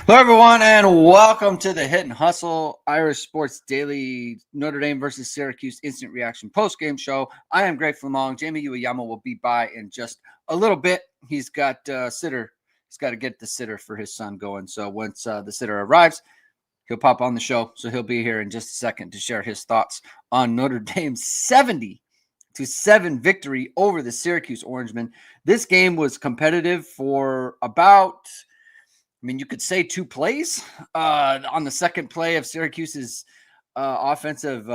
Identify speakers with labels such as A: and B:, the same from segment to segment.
A: Hello, everyone, and welcome to the Hit and Hustle Irish Sports Daily Notre Dame versus Syracuse Instant Reaction Postgame Show. I am Greg Flammang. Jamie Ueyama will be by in just a little bit. He's got sitter. He's got to get the sitter for his son going. So once the sitter arrives, he'll pop on the show. So he'll be here in just a second to share his thoughts on Notre Dame's 70-7 victory over the Syracuse Orangemen. This game was competitive for about, you could say 2 plays. On the second play of Syracuse's offensive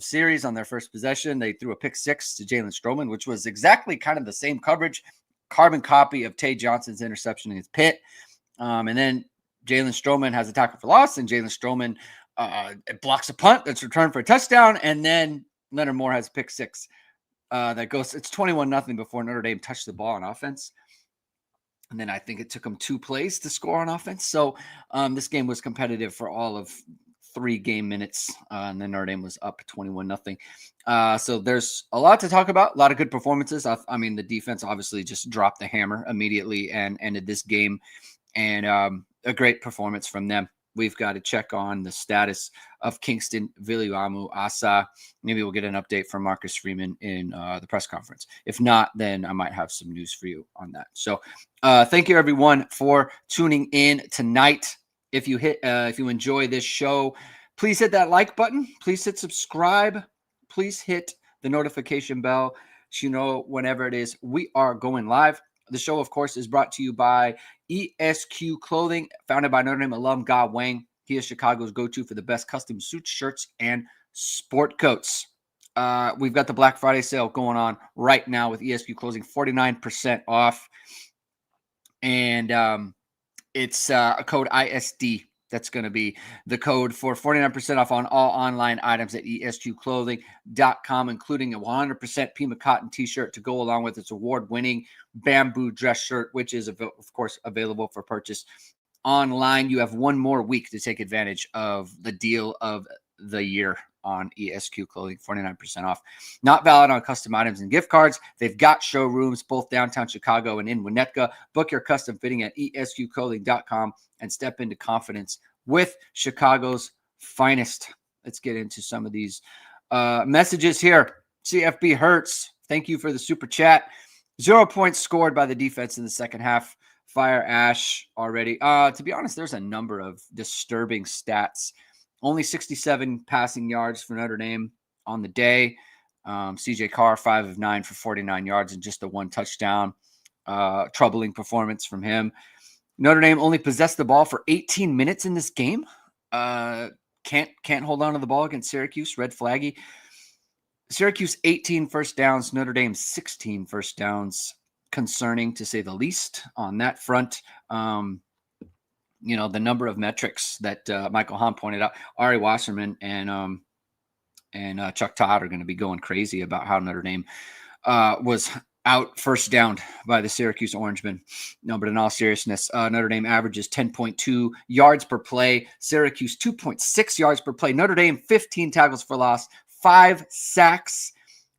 A: series on their first possession, they threw a pick 6 to Jalen Stroman, which was exactly kind of the same coverage, carbon copy of Tay Johnson's interception against Pitt. And then Jalen Stroman has a tackle for loss, and Jalen Stroman blocks a punt that's returned for a touchdown, and then Leonard Moore has a pick 6 that goes. It's 21-0 before Notre Dame touched the ball on offense. And then I think it took them 2 plays to score on offense. So this game was competitive for all of 3 game minutes. And then Notre Dame was up 21-0. So there's a lot to talk about. A lot of good performances. The defense obviously just dropped the hammer immediately and ended this game. And a great performance from them. We've got to check on the status of Kingston Viliamu Asa. Maybe we'll get an update from Marcus Freeman in the press conference. If not, then I might have some news for you on that. So thank you, everyone, for tuning in tonight. If you enjoy this show, please hit that like button. Please hit subscribe. Please hit the notification bell so you know whenever it is we are going live. The show, of course, is brought to you by ESQ Clothing, founded by Notre Dame alum Ga Wang. He is Chicago's go-to for the best custom suits, shirts, and sport coats. We've got the Black Friday sale going on right now with ESQ Clothing, 49% off. And it's a code ISD. That's going to be the code for 49% off on all online items at esqclothing.com, including a 100% Pima cotton t-shirt to go along with its award-winning bamboo dress shirt, which is, of course, available for purchase online. You have 1 more week to take advantage of the deal of the year on ESQ Clothing, 49% off. Not valid on custom items and gift cards. They've got showrooms both downtown Chicago and in Winnetka. Book your custom fitting at esqclothing.com and step into confidence with Chicago's finest. Let's get into some of these messages here. CFB Hertz, thank you for the super chat. 0 points scored by the defense in the second half. Fire Ash already. To be honest, there's a number of disturbing stats. Only 67 passing yards for Notre Dame on the day. CJ Carr, 5 of 9 for 49 yards and just the 1 touchdown. Troubling performance from him. Notre Dame only possessed the ball for 18 minutes in this game. Can't hold on to the ball against Syracuse. Red flaggy. Syracuse 18 first downs. Notre Dame 16 first downs. Concerning to say the least on that front. The number of metrics that Michael Hahn pointed out, Ari Wasserman and Chuck Todd are going to be going crazy about how Notre Dame was out first down by the Syracuse Orangemen. No, but in all seriousness, Notre Dame averages 10.2 yards per play. Syracuse 2.6 yards per play. Notre Dame 15 tackles for loss, 5 sacks.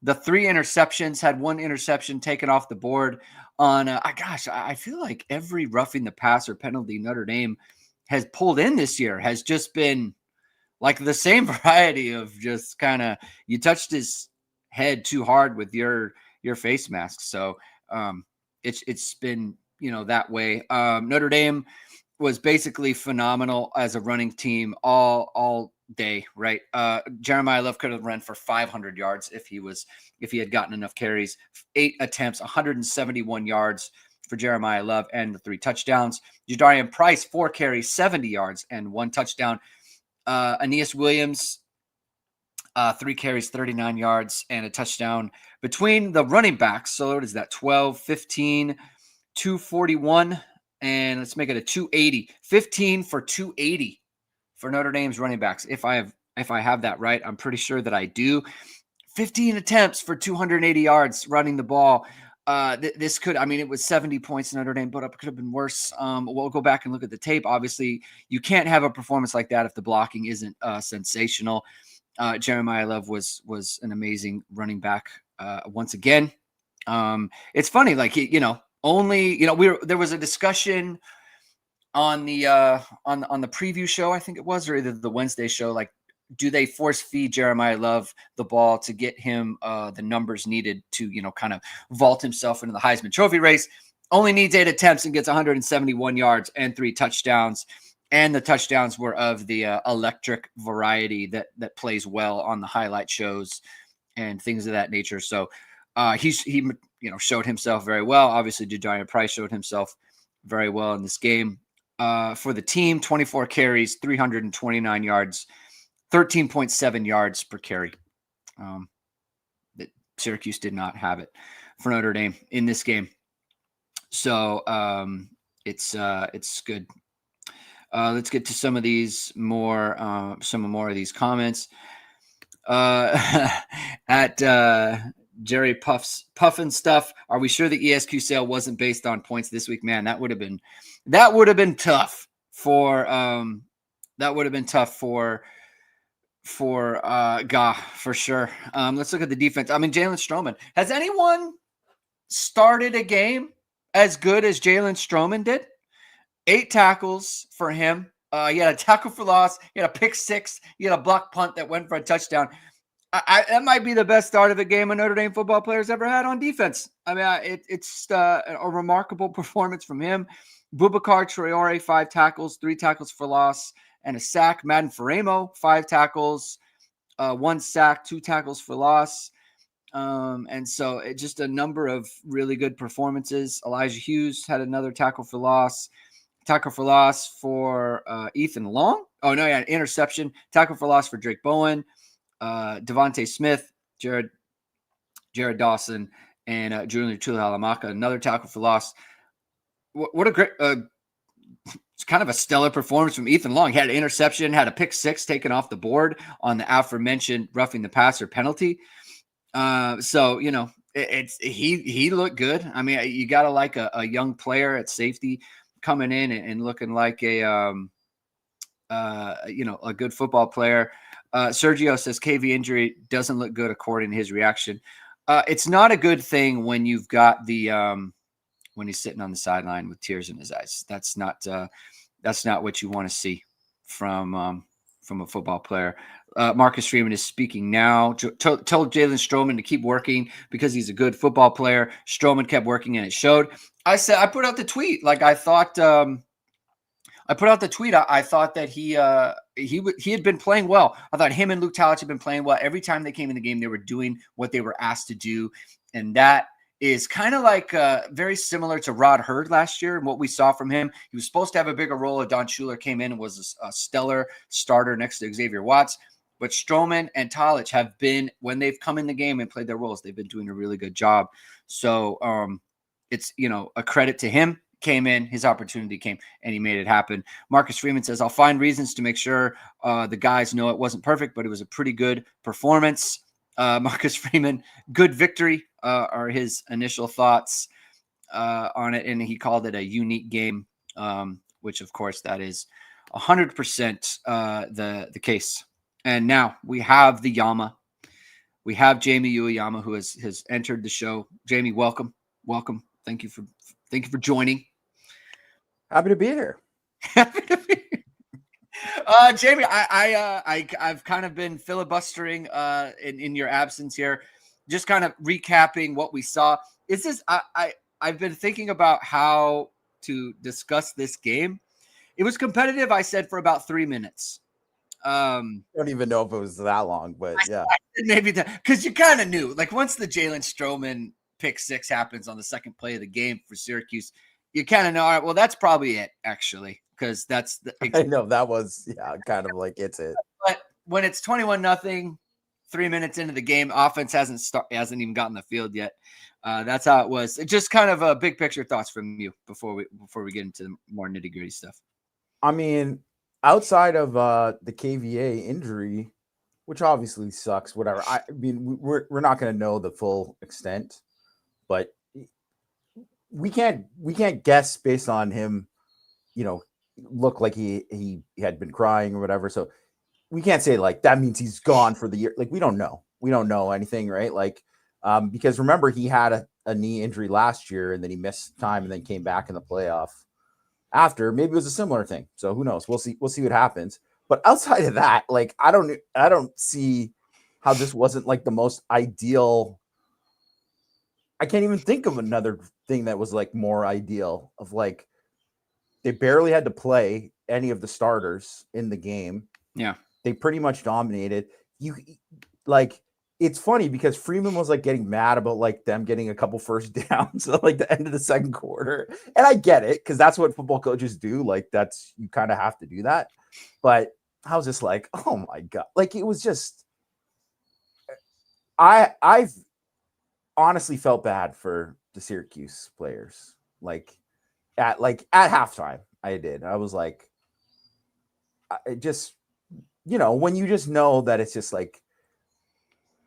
A: The 3 interceptions, had 1 interception taken off the board on, I feel like every roughing the passer penalty Notre Dame has pulled in this year has just been like the same variety of just kind of, you touched his head too hard with your face mask. So it's been, that way. Notre Dame was basically phenomenal as a running team all day, right? Jeremiyah Love could have run for 500 yards if he had gotten enough carries. 8 attempts, 171 yards for Jeremiyah Love and the 3 touchdowns. Jadarian Price, 4 carries, 70 yards and 1 touchdown. Aeneas Williams, 3 carries, 39 yards and a touchdown. Between the running backs, so what is that? 12, 15, 241, and let's make it a 280. 15 for 280 for Notre Dame's running backs. If I have that right, I'm pretty sure that I do. 15 attempts for 280 yards running the ball. This could, it was 70 points Notre Dame put up. It could have been worse. We'll go back and look at the tape. Obviously, you can't have a performance like that if the blocking isn't sensational. Jeremiyah Love was an amazing running back once again. It's funny, like, there was a discussion on the preview show, I think it was, or either the Wednesday show, like, do they force feed Jeremiyah Love the ball to get him the numbers needed to, kind of vault himself into the Heisman Trophy race? Only needs 8 attempts and gets 171 yards and 3 touchdowns. And the touchdowns were of the electric variety that plays well on the highlight shows and things of that nature. So he showed himself very well. Obviously, Ja'Dion Price showed himself very well in this game. For the team, 24 carries, 329 yards, 13.7 yards per carry. Syracuse did not have it for Notre Dame in this game. So it's good. Let's get to some of these more of these comments. At Jerry Puffin stuff. Are we sure the ESQ sale wasn't based on points this week? Man, that would have been tough for Gah, for sure. Let's look at the defense. I mean, Jalen Stroman. Has anyone started a game as good as Jalen Stroman did? 8 tackles for him. He had a tackle for loss. He had a pick 6. He had a block punt that went for a touchdown. That might be the best start of a game a Notre Dame football player's ever had on defense. I mean, it's a remarkable performance from him. Boubacar Traore, 5 tackles, 3 tackles for loss, and a sack. Madden Faremo, 5 tackles, 1 sack, 2 tackles for loss. And so just a number of really good performances. Elijah Hughes had another tackle for loss. Tackle for loss for Ethan Long. Oh, no, yeah, interception. Tackle for loss for Drake Bowen. Devontae Smith, Jared Dawson, and Julian Tuihalamaka, another tackle for loss. What a great, it's kind of a stellar performance from Ethan Long. He had an interception, had a pick 6 taken off the board on the aforementioned roughing the passer penalty. So, he looked good. I mean, you got to like a young player at safety coming in and looking like a good football player. Sergio says KV injury doesn't look good according to his reaction. It's not a good thing when you've got the when he's sitting on the sideline with tears in his eyes. That's not what you want to see from a football player. Marcus Freeman is speaking now. Told Jalen Stroman to keep working because he's a good football player. Stroman kept working and it showed. I put out the tweet. Like I thought that he had been playing well. I thought him and Luke Talich had been playing well. Every time they came in the game, they were doing what they were asked to do. And that is kind of like very similar to Rod Hurd last year and what we saw from him. He was supposed to have a bigger role. Don Schuler came in and was a stellar starter next to Xavier Watts. But Stroman and Talich have been, when they've come in the game and played their roles, they've been doing a really good job. So it's, a credit to him. Came in, his opportunity came, and he made it happen. Marcus Freeman says, I'll find reasons to make sure the guys know it wasn't perfect, but it was a pretty good performance. Marcus Freeman, good victory are his initial thoughts on it, and he called it a unique game, which, of course, that is 100% the case. And now we have the Yama. We have Jeremiyah Yama, who has entered the show. Jamie, welcome. Thank you for joining.
B: Happy to be here.
A: Jamie, I've kind of been filibustering in your absence here, just kind of recapping what we saw. I've been thinking about how to discuss this game. It was competitive, I said, for about 3 minutes.
B: I don't even know if it was that long, but yeah.
A: Maybe because you kind of knew, like once the Jalen Stroman pick 6 happens on the second play of the game for Syracuse, you kind of know, all right, well, that's probably it, actually, because that's
B: I know that was kind of like it's it.
A: But when it's 21-0, 3 minutes into the game, offense hasn't even gotten the field yet. That's how it was. It just kind of a big picture thoughts from you before we get into the more nitty gritty stuff.
B: I mean, outside of the KVA injury, which obviously sucks, whatever. I mean, we're not going to know the full extent, but we can't guess based on him, look like he had been crying or whatever. So we can't say like that means he's gone for the year. Like we don't know anything, right? Like because remember he had a knee injury last year and then he missed time and then came back in the playoff. after. Maybe it was a similar thing. So who knows? We'll see. We'll see what happens. But outside of that, like I don't see how this wasn't like the most ideal. I can't even think of another thing that was like more ideal of like they barely had to play any of the starters in the game.
A: Yeah.
B: They pretty much dominated. You like it's funny because Freeman was like getting mad about like them getting a couple first downs at like the end of the second quarter. And I get it because that's what football coaches do. Like that's you kind of have to do that. But I was just like, oh my God. Like it was just I've honestly felt bad for the Syracuse players. At halftime, I did. I was like, it just, when you just know that it's just like,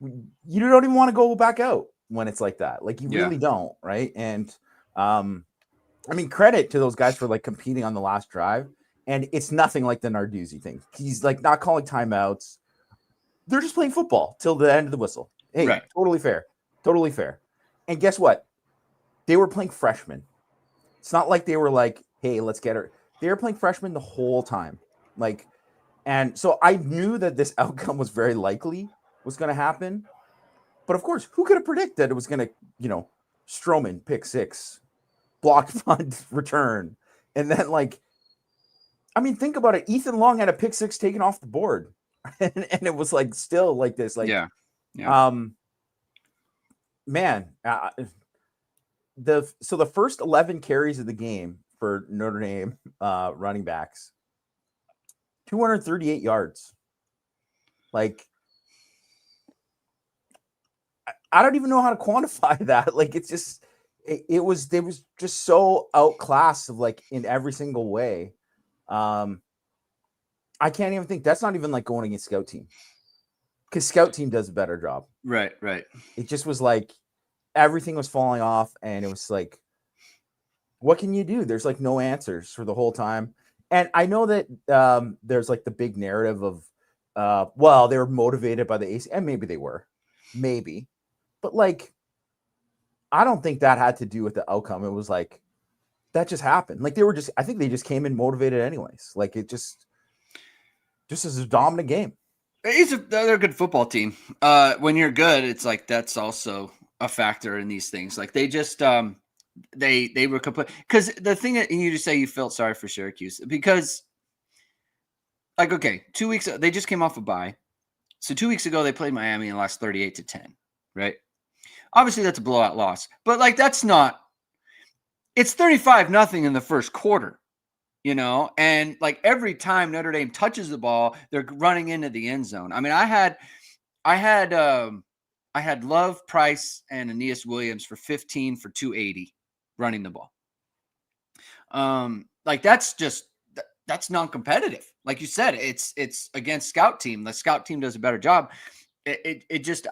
B: you don't even want to go back out when it's like that. Like you really don't. Right. And, I mean, credit to those guys for like competing on the last drive. And it's nothing like the Narduzzi thing. He's like not calling timeouts. They're just playing football till the end of the whistle. Hey,
A: Right.
B: Totally fair. Totally fair. And guess what? They were playing freshmen. It's not like they were like, hey, let's get her. They were playing freshmen the whole time. Like, and so I knew that this outcome was very likely was going to happen. But of course, who could have predicted that it was going to, Stroman, pick six, blocked punt, return. And then I mean, think about it. Ethan Long had a pick six taken off the board. and it was like still like this. Like,
A: yeah.
B: Man, the first 11 carries of the game for Notre Dame running backs, 238 yards. Like, I don't even know how to quantify that. Like, it's just, they was just so outclassed of like in every single way. I can't even think. That's not even like going against Scout Team because Scout Team does a better job.
A: Right.
B: It just was like everything was falling off, and it was like, what can you do? There's like no answers for the whole time. And I know that there's like the big narrative of, well, they were motivated by the AC, and maybe they were, maybe, but like, I don't think that had to do with the outcome. It was like that just happened. Like I think they just came in motivated anyways. Like it just is a dominant game.
A: They're a good football team. When you're good, it's like that's also a factor in these things. Like they just they were complete because the thing that you just say you felt sorry for Syracuse because like okay 2 weeks they just came off a bye, so 2 weeks ago they played Miami and lost 38-10, right? Obviously that's a blowout loss, but like that's not. It's 35-0 in the first quarter. And like every time Notre Dame touches the ball, they're running into the end zone. I mean, I had Love, Price, and Aeneas Williams for 15 for 280 running the ball. Like that's non-competitive. Like you said, it's against Scout Team. The Scout Team does a better job. It just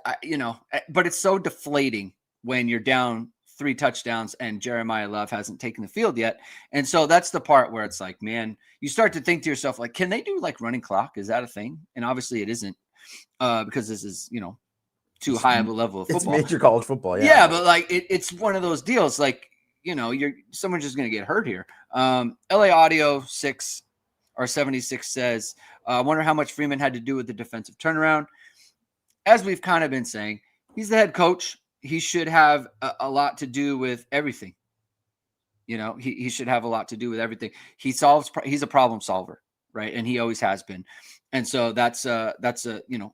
A: but it's so deflating when you're down 3 touchdowns and Jeremiyah Love hasn't taken the field yet. And so that's the part where it's like, man, you start to think to yourself, like, can they do like running clock? Is that a thing? And obviously it isn't because this is, too high of a level of football.
B: It's major college football.
A: Yeah. But like, it's one of those deals. Like, someone's just going to get hurt here. LA Audio 76 says, I wonder how much Freeman had to do with the defensive turnaround. As we've kind of been saying, he's the head coach. He should have a lot to do with everything. He should have a lot to do with everything. He's a problem solver, right? And he always has been. And so that's a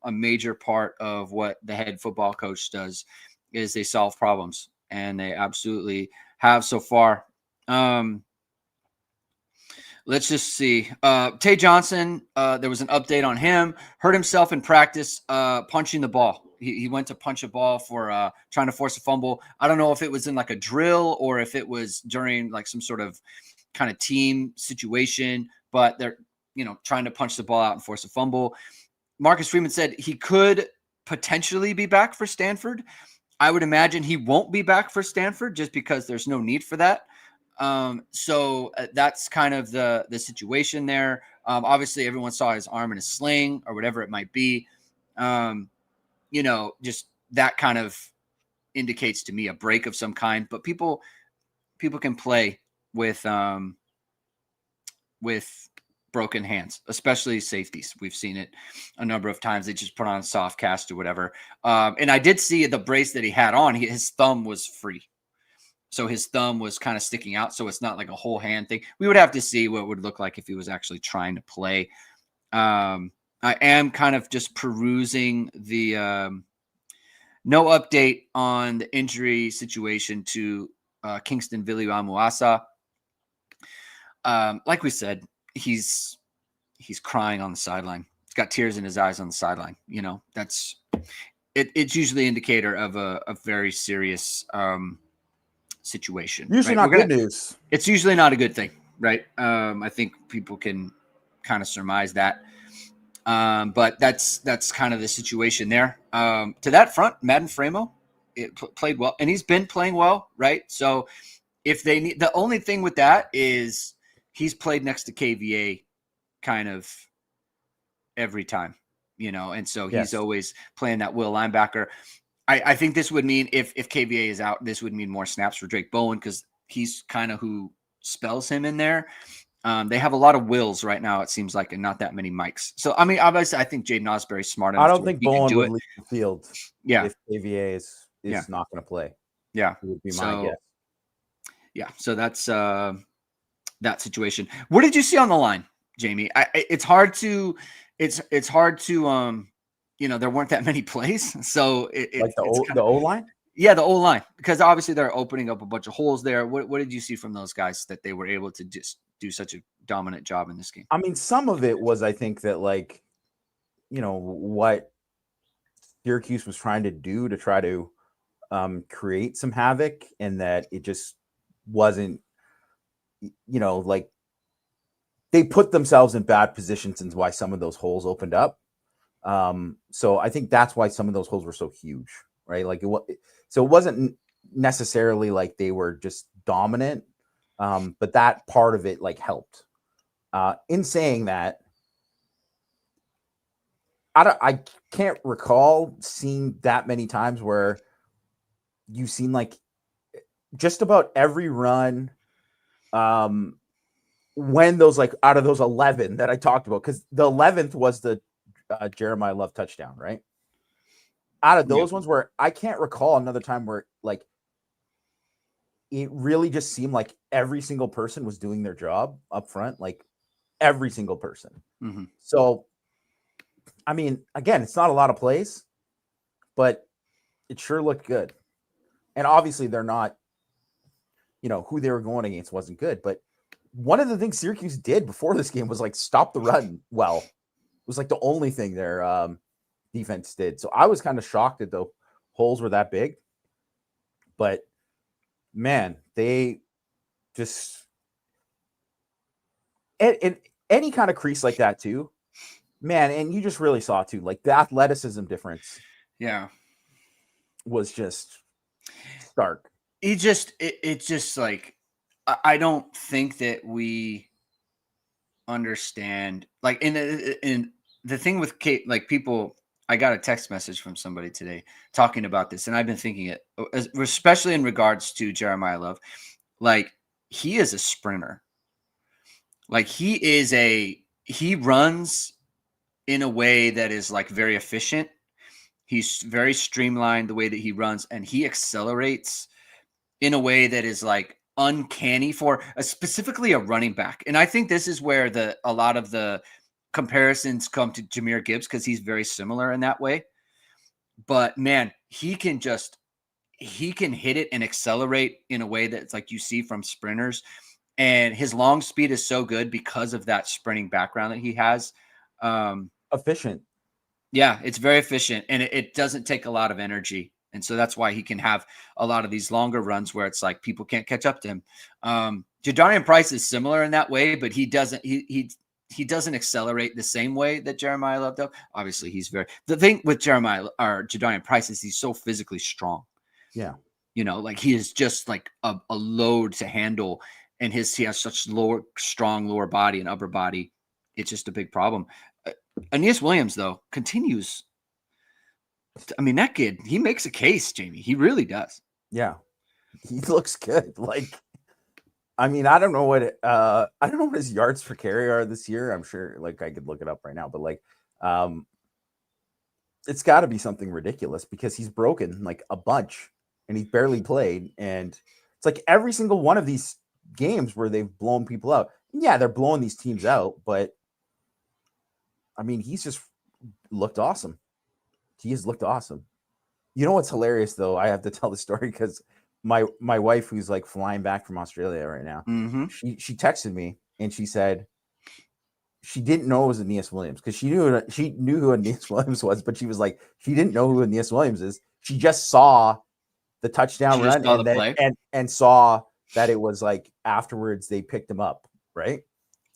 A: major part of what the head football coach does is they solve problems, and they absolutely have so far. Let's just see. Tay Johnson, there was an update on him. Hurt himself in practice punching the ball. He went to punch a ball for trying to force a fumble. I don't know if it was in like a drill or if it was during like some sort of kind of team situation, but they're, trying to punch the ball out and force a fumble. Marcus Freeman said he could potentially be back for Stanford. I would imagine he won't be back for Stanford just because there's no need for that. So that's kind of the situation there. Obviously everyone saw his arm in a sling or whatever it might be. Just that kind of indicates to me a break of some kind, but people can play with with broken hands, especially safeties. We've seen it a number of times. They just put on a soft cast or whatever. And I did see the brace that he had on. His thumb was free. So his thumb was kind of sticking out. So it's not like a whole hand thing. We would have to see what it would look like if he was actually trying to play. I am kind of just perusing the no update on the injury situation to Kingston Viliamuasa. Like we said, he's crying on the sideline. He's got tears in his eyes on the sideline. You know, that's it. It's usually an indicator of a very serious situation.
B: Usually
A: right?
B: not good news.
A: It's usually not a good thing, right? I think people can kind of surmise that. But that's kind of the situation there. To that front, Madden Framo played well, and he's been playing well, right? So if they need, the only thing with that is he's played next to KVA kind of every time, you know, and so he's always playing that will linebacker. I think this would mean if KVA is out, this would mean more snaps for Drake Bowen because he's kind of who spells him in there. They have a lot of wills right now, it seems like, and not that many mics. So, I mean, obviously, I think Jaden Osbury's smart enough.
B: I don't think Bowen would leave the field
A: if
B: KVA is not going to play.
A: Yeah.
B: It would be my guess.
A: Yeah, so that's that situation. What did you see on the line, Jamie? It's hard to you know, there weren't that many plays. So
B: the O-line?
A: Yeah, the O-line, because obviously they're opening up a bunch of holes there. What did you see from those guys that they were able to just do such a dominant job in this game?
B: I mean, some of it was, I think, that, like, you know, what Syracuse was trying to do to try to create some havoc, and that it just wasn't, you know, like they put themselves in bad positions and why some of those holes opened up. So I think that's why some of those holes were so huge, right? Like so it wasn't necessarily like they were just dominant, but that part of it like helped. In saying that, I can't recall seeing that many times where you've seen like just about every run, when those, like, out of those 11 that I talked about, because the 11th was the Jeremiyah Love touchdown, right? Out of those ones where I can't recall another time where, like, it really just seemed like every single person was doing their job up front, like every single person.
A: Mm-hmm.
B: So, I mean, again, it's not a lot of plays, but it sure looked good. And obviously they're not, you know, who they were going against wasn't good, but one of the things Syracuse did before this game was like stop the run. Well, it was like the only thing their defense did. So I was kind of shocked that the holes were that big. But man, they just and any kind of crease like that too, man. And you just really saw too, like the athleticism difference.
A: Yeah,
B: was just stark.
A: It's just like, I don't think that we understand, like, in the thing with Kate, like, people, I got a text message from somebody today talking about this, and I've been thinking it, especially in regards to Jeremiyah Love. Like, he is a sprinter. Like, he runs in a way that is like very efficient. He's very streamlined the way that he runs, and he accelerates in a way that is like uncanny for specifically a running back. And I think this is where a lot of the comparisons come to Jahmyr Gibbs, because he's very similar in that way. But man, he can hit it and accelerate in a way that's like you see from sprinters. And his long speed is so good because of that sprinting background that he has.
B: Efficient. Yeah,
A: it's very efficient, and it doesn't take a lot of energy. And so that's why he can have a lot of these longer runs where it's like people can't catch up to him. Jadarian Price is similar in that way, but he doesn't accelerate the same way that Jeremiyah Love does. Obviously, the thing with Jadarian Price is he's so physically strong.
B: Yeah.
A: You know, like he is just like a load to handle, and he has such strong lower body and upper body. It's just a big problem. Aeneas Williams, though, continues. I mean, that kid, he makes a case, Jamie. He really does.
B: Yeah. He looks good. Like, I mean, I don't know what his yards per carry are this year. I'm sure like I could look it up right now, but like it's got to be something ridiculous because he's broken like a bunch and he's barely played. And it's like every single one of these games where they've blown people out. Yeah, they're blowing these teams out, but I mean, he's just looked awesome. He has looked awesome. You know what's hilarious though? I have to tell the story because my wife, who's like flying back from Australia right now, she texted me and she said she didn't know it was Aeneas Williams because she knew who Aeneas Williams was, but she was like she didn't know who Aeneas Williams is. She just saw the touchdown run and saw that it was like afterwards they picked him up, right?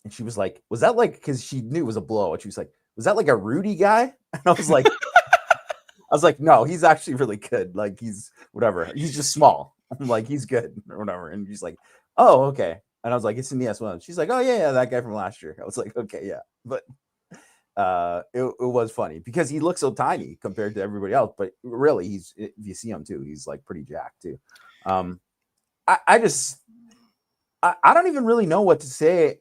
B: And she was like, "Was that like?" Because she knew it was a blow. And she was like, "Was that like a Rudy guy?" And I was like, "No, he's actually really good. Like he's whatever. He's just small. I'm like he's good or whatever." And she's like, "Oh, okay." And I was like, "It's Aeneas Williams." She's like, "Oh yeah, that guy from last year." I was like, "Okay, yeah." But it was funny because he looks so tiny compared to everybody else. But really, if you see him too, he's like pretty jacked too. I don't even really know what to say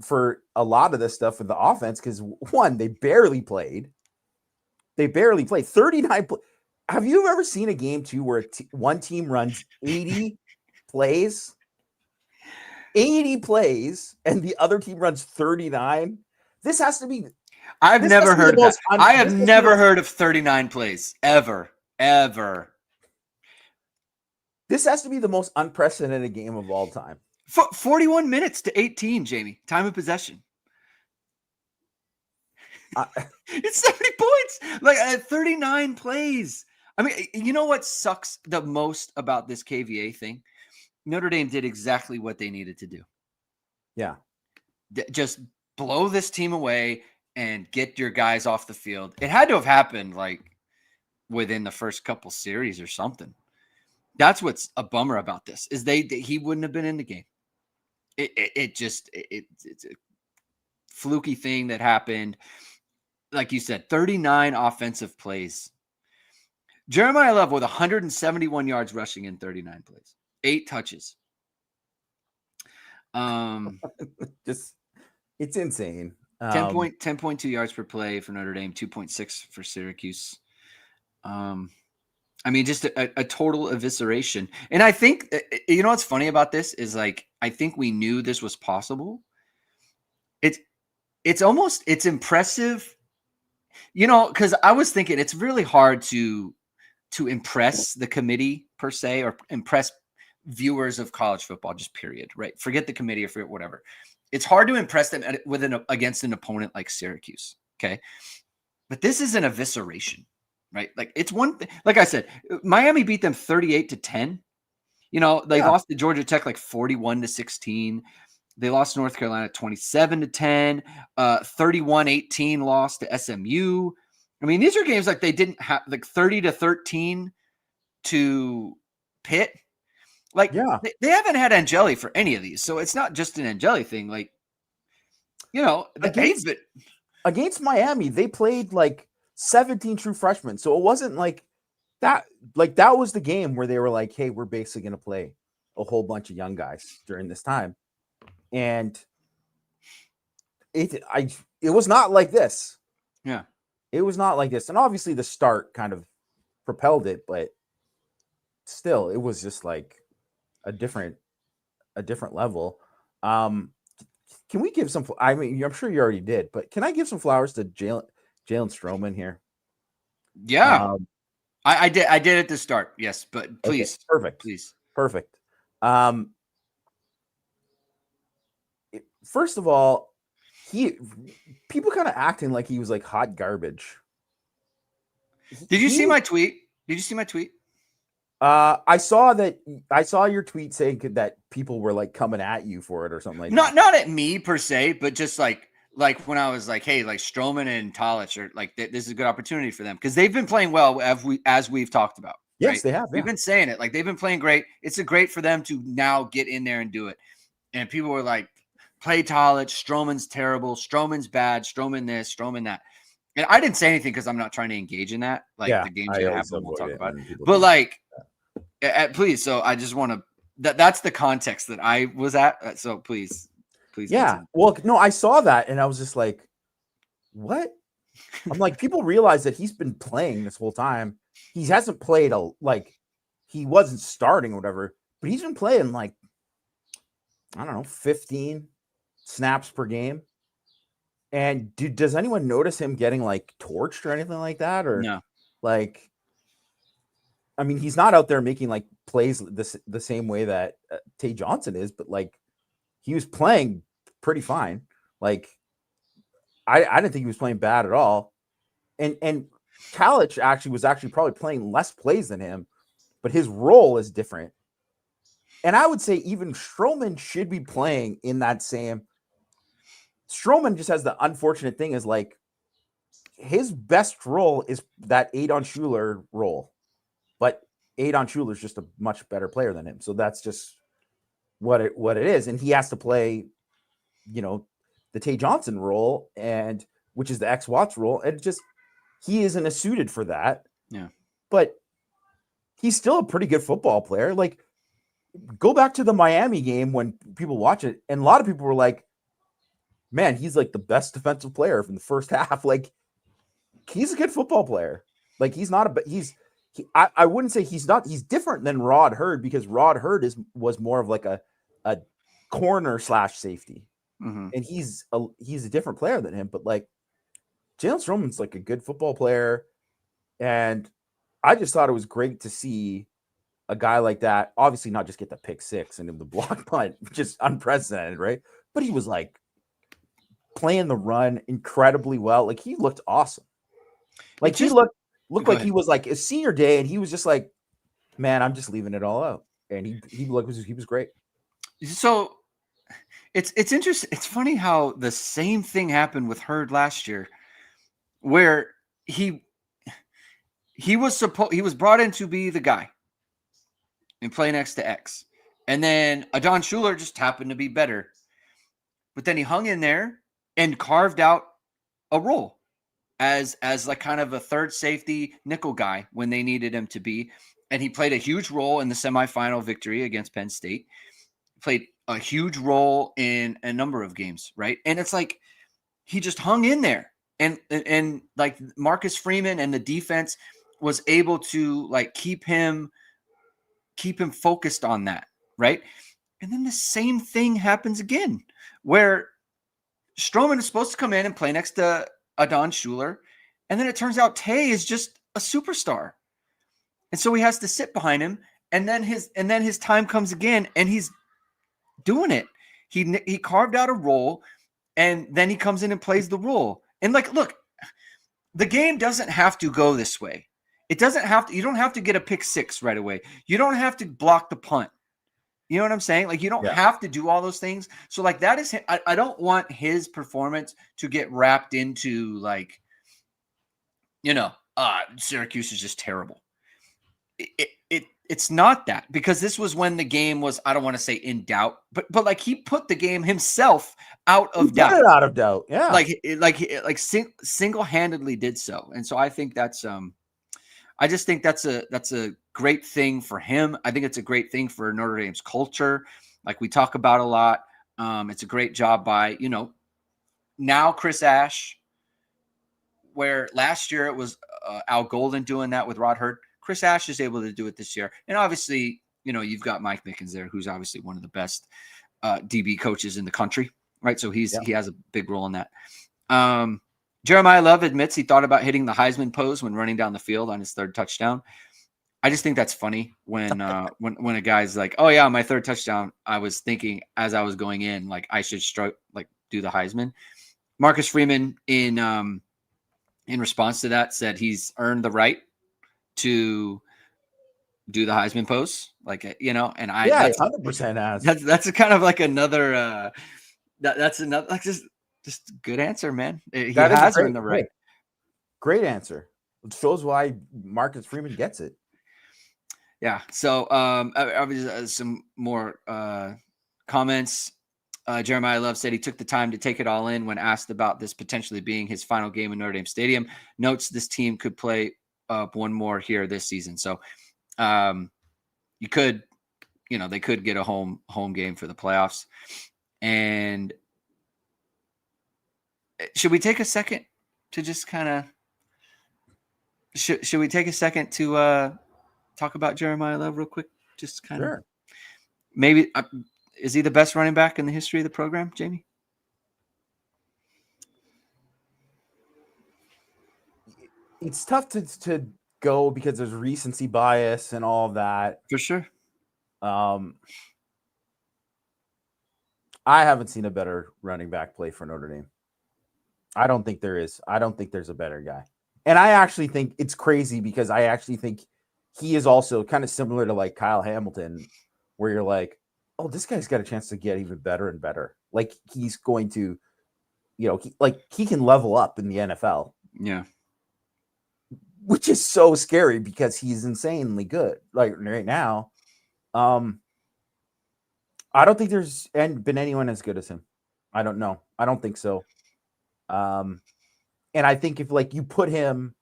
B: for a lot of this stuff with the offense because one, they barely played. 39 Have you ever seen a game too where one team runs 80 plays? 80 plays and the other team runs 39. This has to be
A: I've never heard of that. I have never heard of 39 plays ever.
B: This has to be the most unprecedented game of all time.
A: 41 minutes to 18, Jamie. Time of possession. It's 70 points. Like 39 plays. I mean, you know what sucks the most about this KVA thing? Notre Dame did exactly what they needed to do.
B: Yeah.
A: Just blow this team away and get your guys off the field. It had to have happened like within the first couple series or something. That's what's a bummer about this is he wouldn't have been in the game. It's a fluky thing that happened. Like you said, 39 offensive plays. Jeremiyah Love with 171 yards rushing in 39 plays, 8 touches.
B: It's insane.
A: 10.2 yards per play for Notre Dame, 2.6 for Syracuse. I mean, just a total evisceration. And I think, you know, what's funny about this is like, I think we knew this was possible. It's impressive, you know, because I was thinking it's really hard to impress the committee per se or impress viewers of college football, just period, right? Forget the committee or forget whatever. It's hard to impress them against an opponent like Syracuse, okay? But this is an evisceration, right? Like it's one thing. Like I said, Miami beat them 38-10. You know, they lost to Georgia Tech like 41-16. They lost to North Carolina 27-10. 31-18 loss to SMU. I mean, these are games like they didn't have like 30-13 to Pitt. Like they haven't had Angeli for any of these, so it's not just an Angeli thing. Like, you know,
B: against Miami, they played like 17 true freshmen, so it wasn't like that. Like that was the game where they were like, "Hey, we're basically going to play a whole bunch of young guys during this time," and it was not like this.
A: Yeah,
B: it was not like this, and obviously the start kind of propelled it, but still, it was just like a different level. Can we give some? I mean, I'm sure you already did, but can I give some flowers to Jalen Stroman here?
A: Yeah, I did at the start. Yes, but please,
B: okay, perfect,
A: please,
B: perfect. First of all, people kind of acting like he was like hot garbage.
A: Did you see my tweet? Did you see my tweet?
B: I saw your tweet saying that people were like coming at you for it or something like that.
A: Not at me per se, but just like when I was like, hey, like Stroman and Talich are like, this is a good opportunity for them because they've been playing well as we've talked about.
B: Yes,
A: right?
B: they have.
A: We've been saying it. Like they've been playing great. It's great for them to now get in there and do it. And people were like, play Talich. Stroman's terrible. Stroman's bad. Stroman this, Stroman that. And I didn't say anything because I'm not trying to engage in that. Like the game's going to happen. We'll talk about it. But like, please. So I just want to that's the context that I was at. So please
B: Yeah.
A: continue.
B: Well, no, I saw that and I was just like, what? I'm like, people realize that he's been playing this whole time. He hasn't played he wasn't starting or whatever, but he's been playing like, I don't know, 15 snaps per game. And does anyone notice him getting like torched or anything like that? Or
A: No.
B: like, I mean, he's not out there making like plays the same way that Tay Johnson is, but like he was playing pretty fine. Like I didn't think he was playing bad at all. And Kalich was probably playing less plays than him, but his role is different. And I would say even Stroman should be playing in that same. Stroman just has the unfortunate thing is like his best role is that Adon Schuler role, but Adon Schuler is just a much better player than him. So that's just what it is. And he has to play, the Tay Johnson role, and which is the X Watts role. And just, he isn't suited for that.
A: Yeah.
B: But he's still a pretty good football player. Like, go back to the Miami game when people watch it, and a lot of people were like, man, he's like the best defensive player from the first half. Like, he's a good football player. Like, he's not I wouldn't say he's different than Rod Hurd, because Rod Hurd was more of like a corner / safety.
A: Mm-hmm.
B: And he's a different player than him. But like, Jalen Stroman's like a good football player. And I just thought it was great to see a guy like that, obviously not just get the pick six and the block punt, just unprecedented, right? But he was like playing the run incredibly well. Like, he looked awesome. Like, he looked like he was like a senior day, and he was just like, man, I'm just leaving it all out. And he was great. So
A: it's interesting. It's funny how the same thing happened with Hurd last year, where he was brought in to be the guy and play next to X. And then Adon Schuler just happened to be better. But then he hung in there and carved out a role as like kind of a third safety nickel guy when they needed him to be. And he played a huge role in the semifinal victory against Penn State. Played a huge role in a number of games, right? And it's like he just hung in there. And like Marcus Freeman and the defense was able to like keep him focused on that, right? And then the same thing happens again, where Stroman is supposed to come in and play next to Adon Schuler, and then it turns out Tay is just a superstar, and so he has to sit behind him. And then his time comes again, and he's doing it. He carved out a role, and then he comes in and plays the role. And like, look, the game doesn't have to go this way. It doesn't have to. You don't have to get a pick six right away. You don't have to block the punt. You know what I'm saying? Like, you don't have to do all those things. So like, that is, I don't want his performance to get wrapped into like, Syracuse is just terrible. It's not that, because this was when the game was, I don't want to say in doubt, but like, he put the game himself out of doubt.
B: Put it out of doubt. Yeah.
A: Like single-handedly did so. And so I think that's, I just think that's a great thing for him. I think it's a great thing for Notre Dame's culture, like we talk about a lot. It's a great job by, now Chris Ash, where last year it was Al Golden doing that with Rod Hurd. Chris Ash is able to do it this year. And obviously, you've got Mike Mickens there, who's obviously one of the best DB coaches in the country, right? So he has a big role in that. Jeremiyah Love admits he thought about hitting the Heisman pose when running down the field on his third touchdown. I just think that's funny when when a guy's like, "Oh yeah, my third touchdown." I was thinking as I was going in, like, I should do the Heisman. Marcus Freeman in response to that said he's earned the right to do the Heisman pose, like, and
B: that's 100% as
A: that's a kind of like another that's another, like, just good answer, man. He has earned the right.
B: Great answer. It shows why Marcus Freeman gets it.
A: Yeah. So obviously some more comments. Jeremiyah Love said he took the time to take it all in when asked about this potentially being his final game in Notre Dame Stadium. Notes this team could play one more here this season. So you could they could get a home game for the playoffs. And should we take a second to just kind of should we take a second to talk about Jeremiyah Love real quick? Just kind of maybe is he the best running back in the history of the program, Jamie?
B: It's tough to go because there's recency bias and all of that.
A: For sure.
B: I haven't seen a better running back play for Notre Dame. I don't think there is. I don't think there's a better guy. And I actually think it's crazy because I actually think he is also kind of similar to like Kyle Hamilton, where you're like, oh, this guy's got a chance to get even better and better. Like he's going to, he can level up in the NFL.
A: Yeah.
B: Which is so scary because he's insanely good. Like right now. I don't think there's been anyone as good as him. I don't know. I don't think so. And I think if like you put him,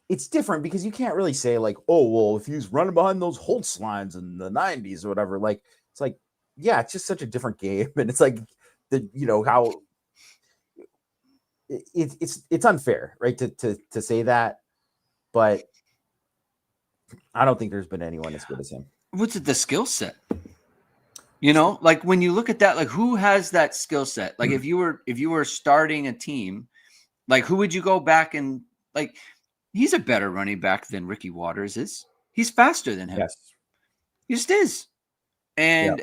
B: it's different because you can't really say like, oh, well, if he's running behind those Holtz lines in the 90s or whatever, like it's like, yeah, it's just such a different game. And it's like how it's unfair, right? To say that, but I don't think there's been anyone as good as him.
A: What's it, the skill set? Like when you look at that, like who has that skill set? Like if you were starting a team, like who would you go back and like? He's a better running back than Ricky Waters is. He's faster than him.
B: Yes,
A: he just is. And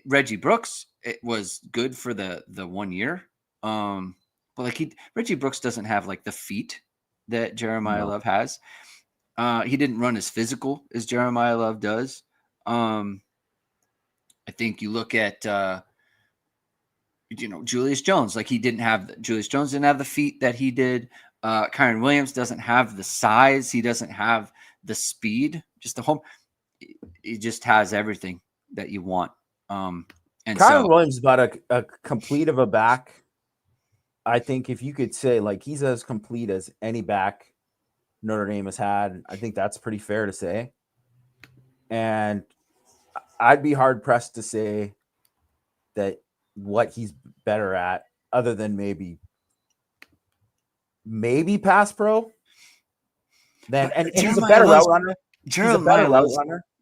A: Reggie Brooks, it was good for the 1 year. But like Reggie Brooks doesn't have like the feet that Jeremiyah Love has. He didn't run as physical as Jeremiyah Love does. I think you look at Julius Jones, like Julius Jones didn't have the feet that he did. Kyren Williams doesn't have the size. He doesn't have the speed. He just has everything that you want. And
B: Kyren Williams is about a complete of a back. I think if you could say like he's as complete as any back Notre Dame has had, I think that's pretty fair to say. And I'd be hard pressed to say that what he's better at, other than maybe pass pro. And he's a better route runner.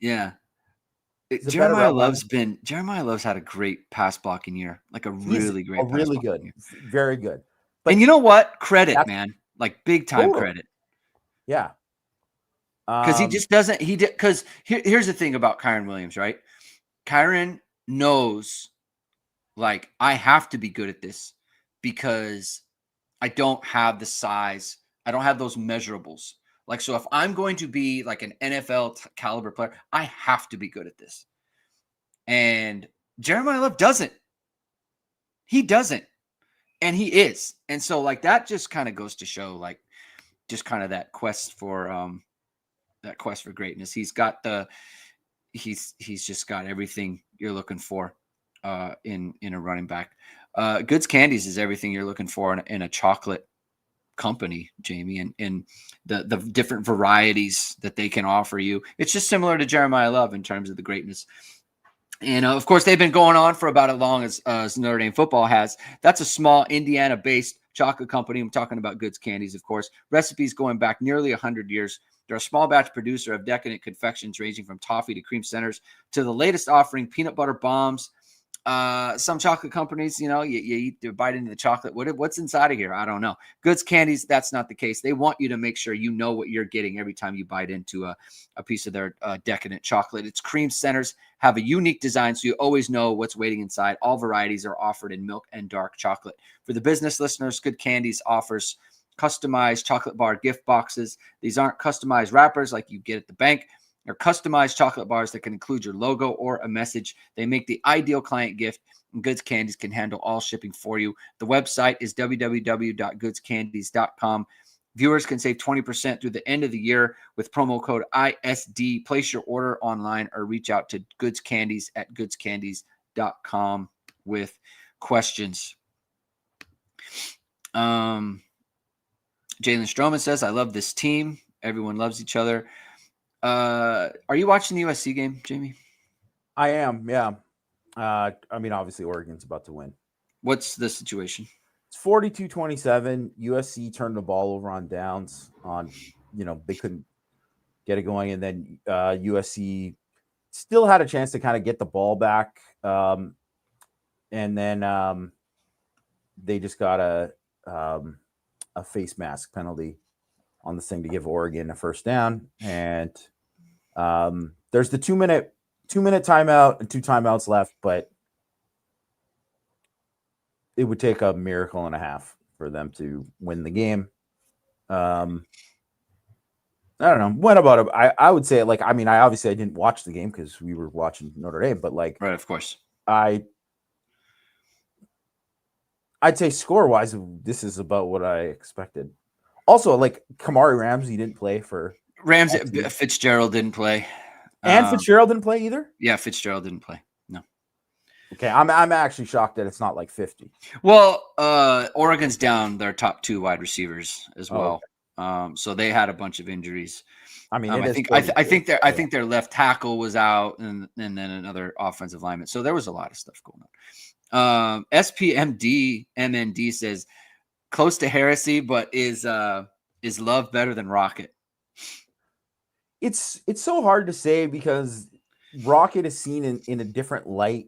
A: Yeah. Jeremiyah Love's had a great pass blocking year, like very good. But and you know what? Credit, man, like big time credit.
B: Yeah.
A: Because he just doesn't. Because here's the thing about Kyren Williams, right? Kyren knows, like, I have to be good at this because I don't have the size. I don't have those measurables. Like, so if I'm going to be like an NFL caliber player, I have to be good at this. And Jeremiyah Love doesn't. He doesn't. And he is. And so like that just kind of goes to show like just kind of that quest for greatness. He's just got everything you're looking for in a running back. Goods Candies is everything you're looking for in a chocolate company, Jamie, and the different varieties that they can offer you. It's just similar to Jeremiyah Love in terms of the greatness. And of course, they've been going on for about as long as Notre Dame football has. That's a small Indiana-based chocolate company. I'm talking about Goods Candies, of course. Recipes going back nearly 100 years. They're a small batch producer of decadent confections ranging from toffee to cream centers to the latest offering, peanut butter bombs. Some chocolate companies, you eat, you bite into the chocolate. What's inside of here? I don't know. Goods Candies, that's not the case. They want you to make sure you know what you're getting every time you bite into a piece of their decadent chocolate. Its cream centers have a unique design, so you always know what's waiting inside. All varieties are offered in milk and dark chocolate. For the business listeners, Good Candies offers customized chocolate bar gift boxes. These aren't customized wrappers like you get at the bank. They're customized chocolate bars that can include your logo or a message. They make the ideal client gift, and Goods Candies can handle all shipping for you. The website is www.goodscandies.com. Viewers can save 20% through the end of the year with promo code ISD. Place your order online or reach out to Goods Candies at goodscandies.com with questions. Jalen Stroman says, I love this team. Everyone loves each other. Are you watching the USC game, Jamie?
B: I am, yeah. I mean, obviously, Oregon's about to win.
A: What's the situation?
B: It's 42-27. USC turned the ball over on downs. They couldn't get it going, and then USC still had a chance to kind of get the ball back, and then they just got a face mask penalty on the thing to give Oregon a first down, and there's the 2-minute timeout and 2 timeouts left, but it would take a miracle and a half for them to win the game. I don't know. What about it? I would say, like, I mean, I didn't watch the game because we were watching Notre Dame, but like,
A: Right, of course.
B: I'd say score-wise, this is about what I expected. Also, like, Kamari Ramsey didn't play for
A: Fitzgerald didn't play.
B: And Fitzgerald didn't play either?
A: Yeah, Fitzgerald didn't play. No.
B: Okay, I'm actually shocked that it's not like 50.
A: Well, Oregon's down their top 2 wide receivers as well. Okay. So they had a bunch of injuries.
B: I mean,
A: I think their left tackle was out, and then another offensive lineman. So there was a lot of stuff going on. SPMD says close to heresy, but is Love better than Rocket?
B: It's so hard to say because Rocket is seen in a different light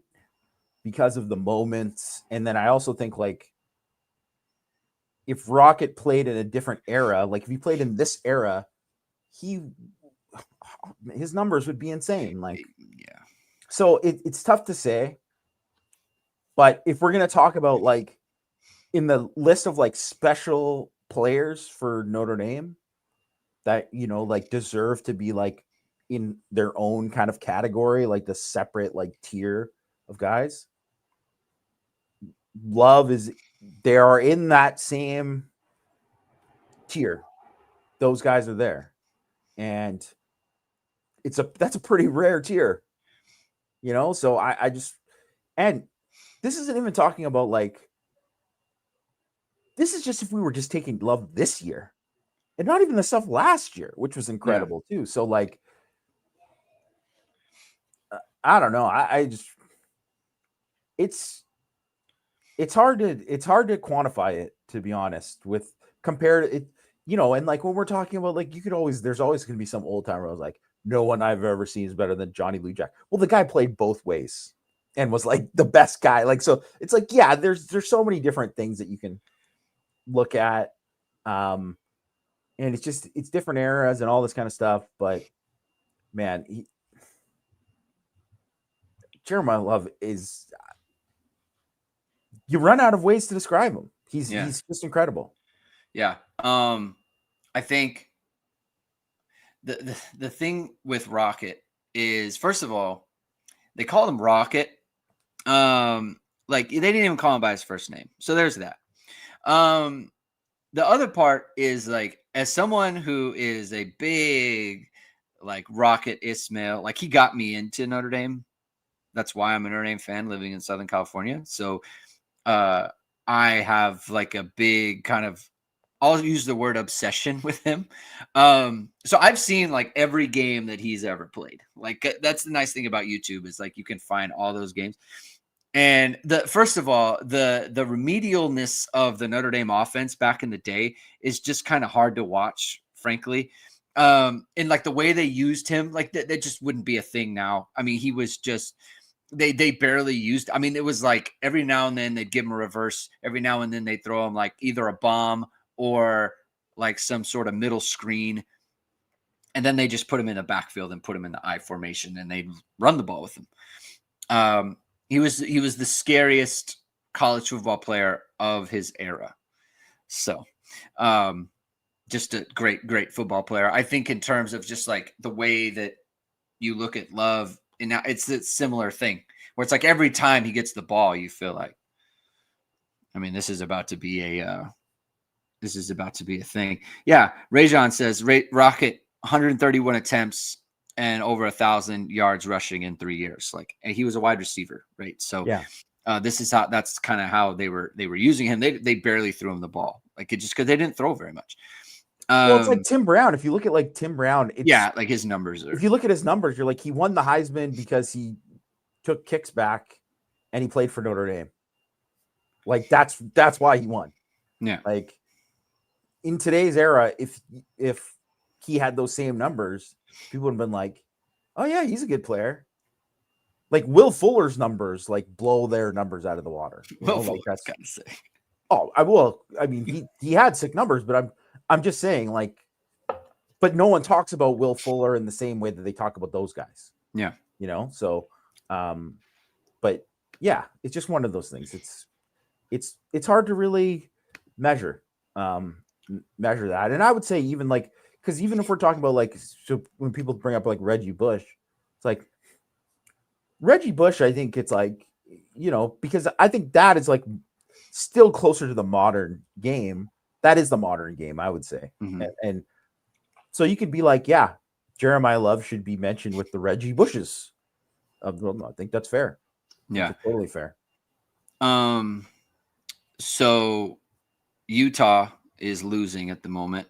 B: because of the moments. And then I also think, like, if Rocket played in a different era, like if he played in this era, his numbers would be insane. Like,
A: yeah.
B: So it's tough to say. But if we're going to talk about, like, in the list of, like, special players for Notre Dame that, like, deserve to be, like, in their own kind of category, like the separate, like, tier of guys, Love they are in that same tier. Those guys are there. And that's a pretty rare tier, So I just, and this isn't even talking about, like, this is just if we were just taking Love this year and not even the stuff last year, which was incredible too. So, like, I don't know. I just, it's hard to quantify it, to be honest, with compared it, and like when we're talking about, like, there's always going to be some old timer who's like, no one I've ever seen is better than Johnny Lujack. Well, the guy played both ways and was, like, the best guy. Like, so it's like, yeah, there's so many different things that you can look at. And it's different eras and all this kind of stuff. But man, Jeremiyah Love is, you run out of ways to describe him. He's just incredible.
A: Yeah. I think the thing with Rocket is, first of all, they called him Rocket. Like, they didn't even call him by his first name. So there's that. The other part is, like, as someone who is a big, like, Rocket Ismail, like, he got me into Notre Dame. That's why I'm a Notre Dame fan living in Southern California. So I have, like, a big kind of, I'll use the word obsession with him. So I've seen, like, every game that he's ever played. Like, that's the nice thing about YouTube is, like, you can find all those games. And first of all, the remedialness of the Notre Dame offense back in the day is just kind of hard to watch, frankly. And, like, the way they used him, like, that just wouldn't be a thing now. I mean, he was just, they barely used. I mean, it was like every now and then they'd give him a reverse. Every now and then they'd throw him, like, either a bomb or, like, some sort of middle screen. And then they just put him in the backfield and put him in the I formation, and they'd run the ball with him. He was the scariest college football player of his era. So, just a great football player. I think in terms of just, like, the way that you look at Love, and now it's a similar thing where it's like every time he gets the ball, you feel like, I mean, this is about to be a thing. Yeah. Rajon says Rocket 131 attempts and over 1,000 yards rushing in 3 years. Like, and he was a wide receiver, right? So
B: yeah,
A: that's kind of how they were using him. They barely threw him the ball, like, just because they didn't throw very much.
B: Well, it's like Tim Brown. If you look at, like, Tim Brown,
A: like, his numbers are.
B: If you look at his numbers, you're like, he won the Heisman because he took kicks back, and he played for Notre Dame. Like that's why he won.
A: Yeah.
B: Like in today's era, if he had those same numbers, people would have been like, "Oh yeah, he's a good player." Like Will Fuller's numbers, like blow their numbers out of the water.
A: Well,
B: like that's
A: kind of sick.
B: Oh, I will. I mean, he had sick numbers, but I'm just saying, like, but no one talks about Will Fuller in the same way that they talk about those guys.
A: Yeah.
B: So, but yeah, it's just one of those things. It's hard to really measure that. And I would say even like, because even if we're talking about like, so when people bring up like Reggie Bush, it's like Reggie Bush, I think it's like, because I think that is like still closer to the modern game. That is the modern game, I would say.
A: Mm-hmm.
B: And so you could be like, yeah, Jeremiyah Love should be mentioned with the Reggie Bushes. I think that's fair.
A: Yeah.
B: That's totally fair.
A: So Utah is losing at the moment.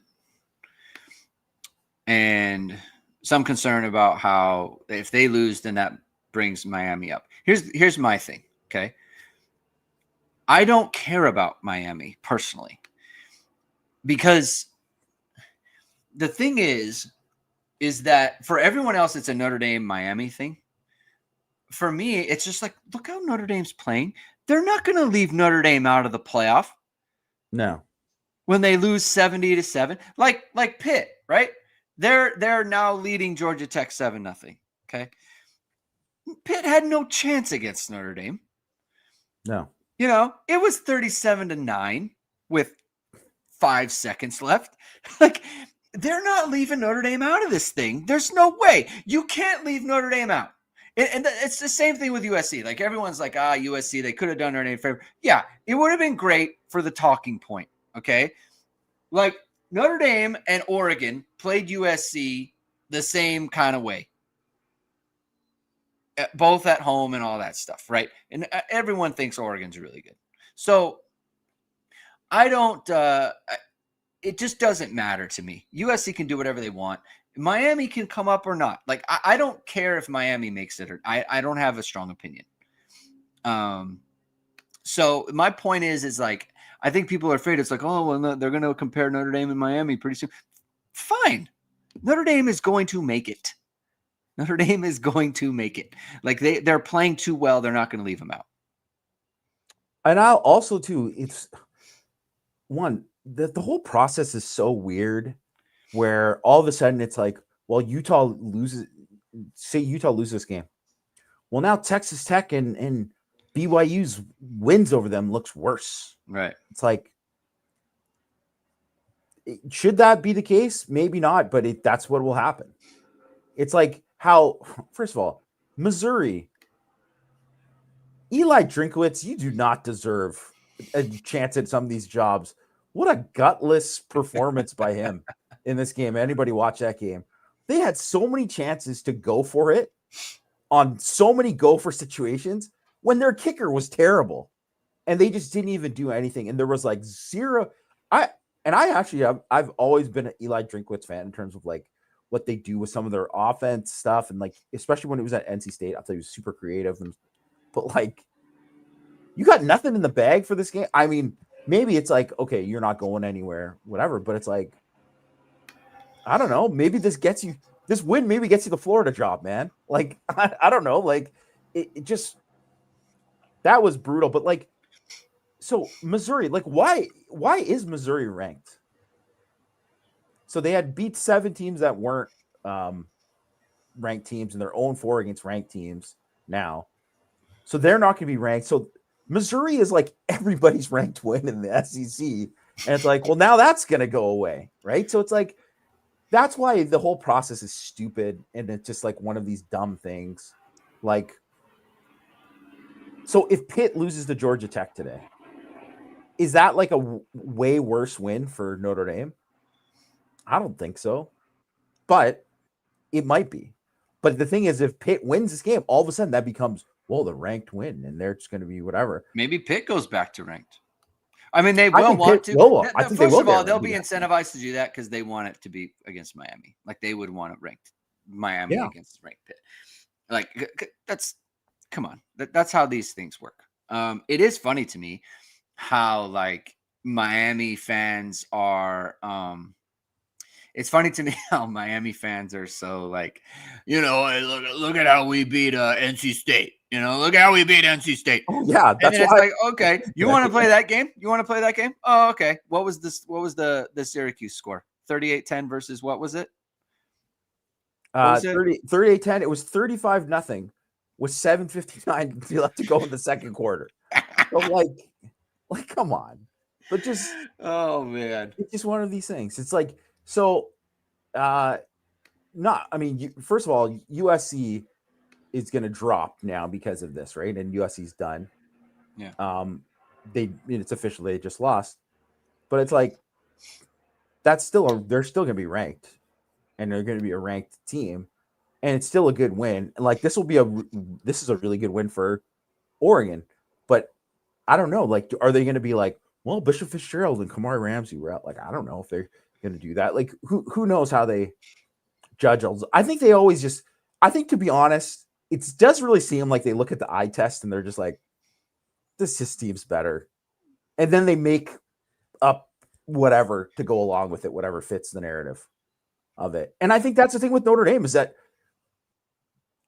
A: And some concern about how if they lose, then that brings Miami up. Here's my thing, okay? I don't care about Miami personally because the thing is that for everyone else, it's a Notre Dame Miami thing. For me, it's just like, look how Notre Dame's playing. They're not going to leave Notre Dame out of the playoff.
B: No.
A: When they lose 70-7, like Pitt, right? They're now leading Georgia Tech 7-0. Okay. Pitt had no chance against Notre Dame.
B: No.
A: It was 37-9 with 5 seconds left. Like, they're not leaving Notre Dame out of this thing. There's no way. You can't leave Notre Dame out. And it's the same thing with USC. Like, everyone's like, USC, they could have done Notre Dame a favor. Yeah, it would have been great for the talking point, okay? Like, Notre Dame and Oregon played USC the same kind of way. Both at home and all that stuff, right? And everyone thinks Oregon's really good. So I don't it just doesn't matter to me. USC can do whatever they want. Miami can come up or not. Like, I don't care if Miami makes it or I don't have a strong opinion. So my point is like, I think people are afraid. It's like, oh, well, they're going to compare Notre Dame and Miami pretty soon. Fine. Notre Dame is going to make it. Notre Dame is going to make it. Like, they're playing too well. They're not going to leave them out.
B: And I'll also too, it's one, the whole process is so weird where all of a sudden it's like, well, Utah loses this game. Well, now Texas Tech and BYU's wins over them looks worse.
A: Right.
B: It's like, should that be the case? Maybe not, but that's what will happen. It's like how, first of all, Missouri, Eli Drinkwitz, you do not deserve a chance at some of these jobs. What a gutless performance by him in this game. Anybody watch that game? They had so many chances to go for it on so many go for situations when their kicker was terrible and they just didn't even do anything. And there was like zero. I've always been an Eli Drinkwitz fan in terms of like what they do with some of their offense stuff. And like, especially when it was at NC State, I thought he was super creative. But like, you got nothing in the bag for this game. I mean, maybe it's like, okay, you're not going anywhere, whatever. But it's like, I don't know. Maybe this win maybe gets you the Florida job, man. Like, I don't know. Like, it just, that was brutal. But like, so Missouri, like, why is Missouri ranked? So they had beat 7 teams that weren't ranked teams and their own 4 against ranked teams now. So they're not going to be ranked. So Missouri is like everybody's ranked win in the SEC. And it's like, well, now that's going to go away, right? So it's like, that's why the whole process is stupid. And it's just like one of these dumb things. Like, so if Pitt loses to Georgia Tech today, is that like a way worse win for Notre Dame? I don't think so. But it might be. But the thing is, if Pitt wins this game, all of a sudden that becomes, well, the ranked win, and they're just going to be whatever.
A: Maybe Pitt goes back to ranked. I mean, they will want to. First of all, they'll be incentivized to do that because they want it to be against Miami. Like, they would want it ranked Miami against ranked Pitt. Like, that's come on. That's how these things work. It is funny to me how like Miami fans are. It's funny to me how Miami fans are so like, hey, look at how we beat NC State. Look how we beat NC State.
B: Oh yeah,
A: And
B: that's
A: then it's
B: why.
A: like, okay, you want to play that game? You want to play that game? Oh, okay. What was this? What was the Syracuse score? 38-10 versus what was it? What was it?
B: 38-10. It was 35-0 with 7:59 left to go in the second quarter. So like, come on. But just,
A: oh man,
B: it's just one of these things. It's like, so, first of all, USC is going to drop now because of this, right? And USC's done.
A: Yeah.
B: It's official. They just lost, but it's like, they're still going to be ranked, and they're going to be a ranked team, and it's still a good win. And like, this is a really good win for Oregon, but I don't know. Like, are they going to be like, well, Bishop Fitzgerald and Kamari Ramsey were out? Like, I don't know if they're going to do that. Like, who knows how they judge? I think they always just. I think, to be honest, it does really seem like they look at the eye test and they're just like, this just seems better, and then they make up whatever to go along with it, whatever fits the narrative of it. And I think that's the thing with Notre Dame, is that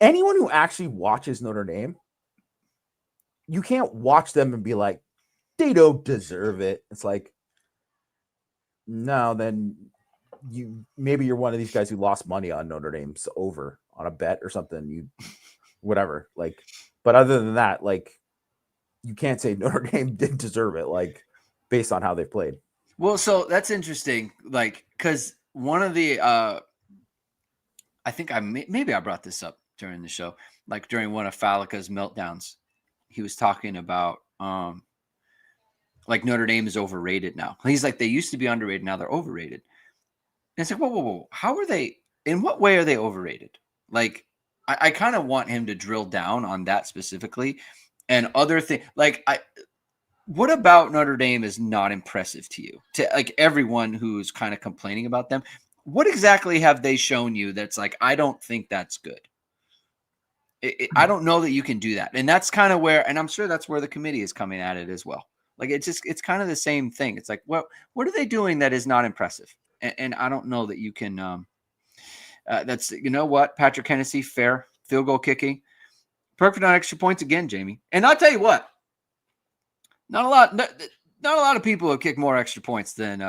B: anyone who actually watches Notre Dame, you can't watch them and be like, they don't deserve it. It's like, no, then maybe you're one of these guys who lost money on Notre Dame's over on a bet or something. Whatever. Like, but other than that, like, you can't say Notre Dame didn't deserve it, like, based on how they played.
A: Well, so that's interesting. Like, because one of the, I think maybe I brought this up during the show, like during one of Falica's meltdowns, he was talking about, like Notre Dame is overrated now. He's like, they used to be underrated. Now they're overrated. And it's like, whoa. How are they? In what way are they overrated? Like, I kind of want him to drill down on that specifically, and other things. Like, what about Notre Dame is not impressive to you? To like everyone who's kind of complaining about them, what exactly have they shown you that's like, I don't think that's good? I don't know that you can do that. And that's kind of where, and I'm sure that's where the committee is coming at it as well. Like, it's kind of the same thing. It's like, well, what are they doing that is not impressive? And I don't know that you can, that's, what, Patrick Hennessy, fair field goal kicking, perfect on extra points again, Jamie. And I'll tell you what, not a lot of people have kicked more extra points than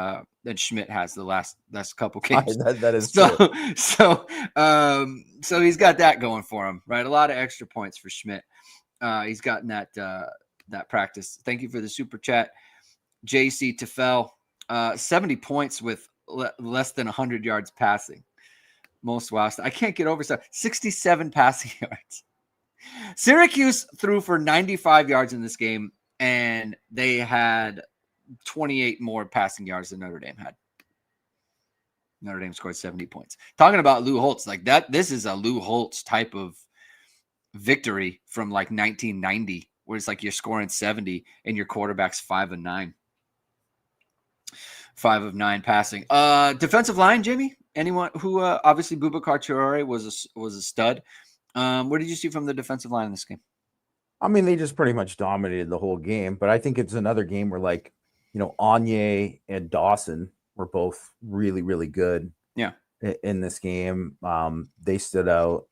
A: Schmidt has the last couple games.
B: That is true.
A: So he's got that going for him, right? A lot of extra points for Schmidt. He's gotten that practice. Thank you for the super chat, JC Tefel. 70 points with less than 100 yards passing. Most whilst I can't get over 67 passing yards. Syracuse threw for 95 yards in this game, and they had 28 more passing yards than Notre Dame had. Notre Dame scored 70 points. Talking about Lou Holtz, like that, this is a Lou Holtz type of victory from like 1990, where it's like you're scoring 70 and your quarterback's 5 of 9. 5 of 9 passing. Defensive line, Jamie? Anyone who obviously Boubacar Traore was a stud. What did you see from the defensive line in this game?
B: I mean, they just pretty much dominated the whole game, but I think it's another game where, like, Anye and Dawson were both really, really good.
A: Yeah.
B: In this game, they stood out.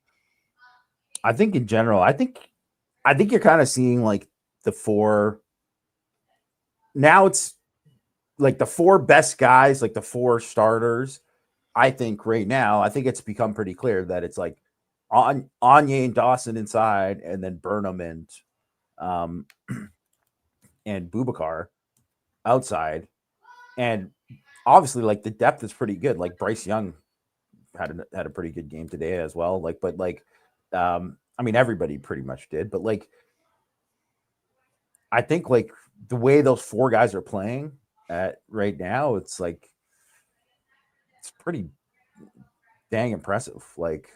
B: I think in general, I think you're kind of seeing like the four. Now it's like the four best guys, like the four starters. I think right now, I think it's become pretty clear that it's like Anye and Dawson inside, and then Burnham and Boubacar outside. And obviously, like, the depth is pretty good. Like, Bryce Young had a pretty good game today as well. Like, but like, I mean, everybody pretty much did. But like, I think like the way those four guys are playing right now, it's like, it's pretty dang impressive. Like,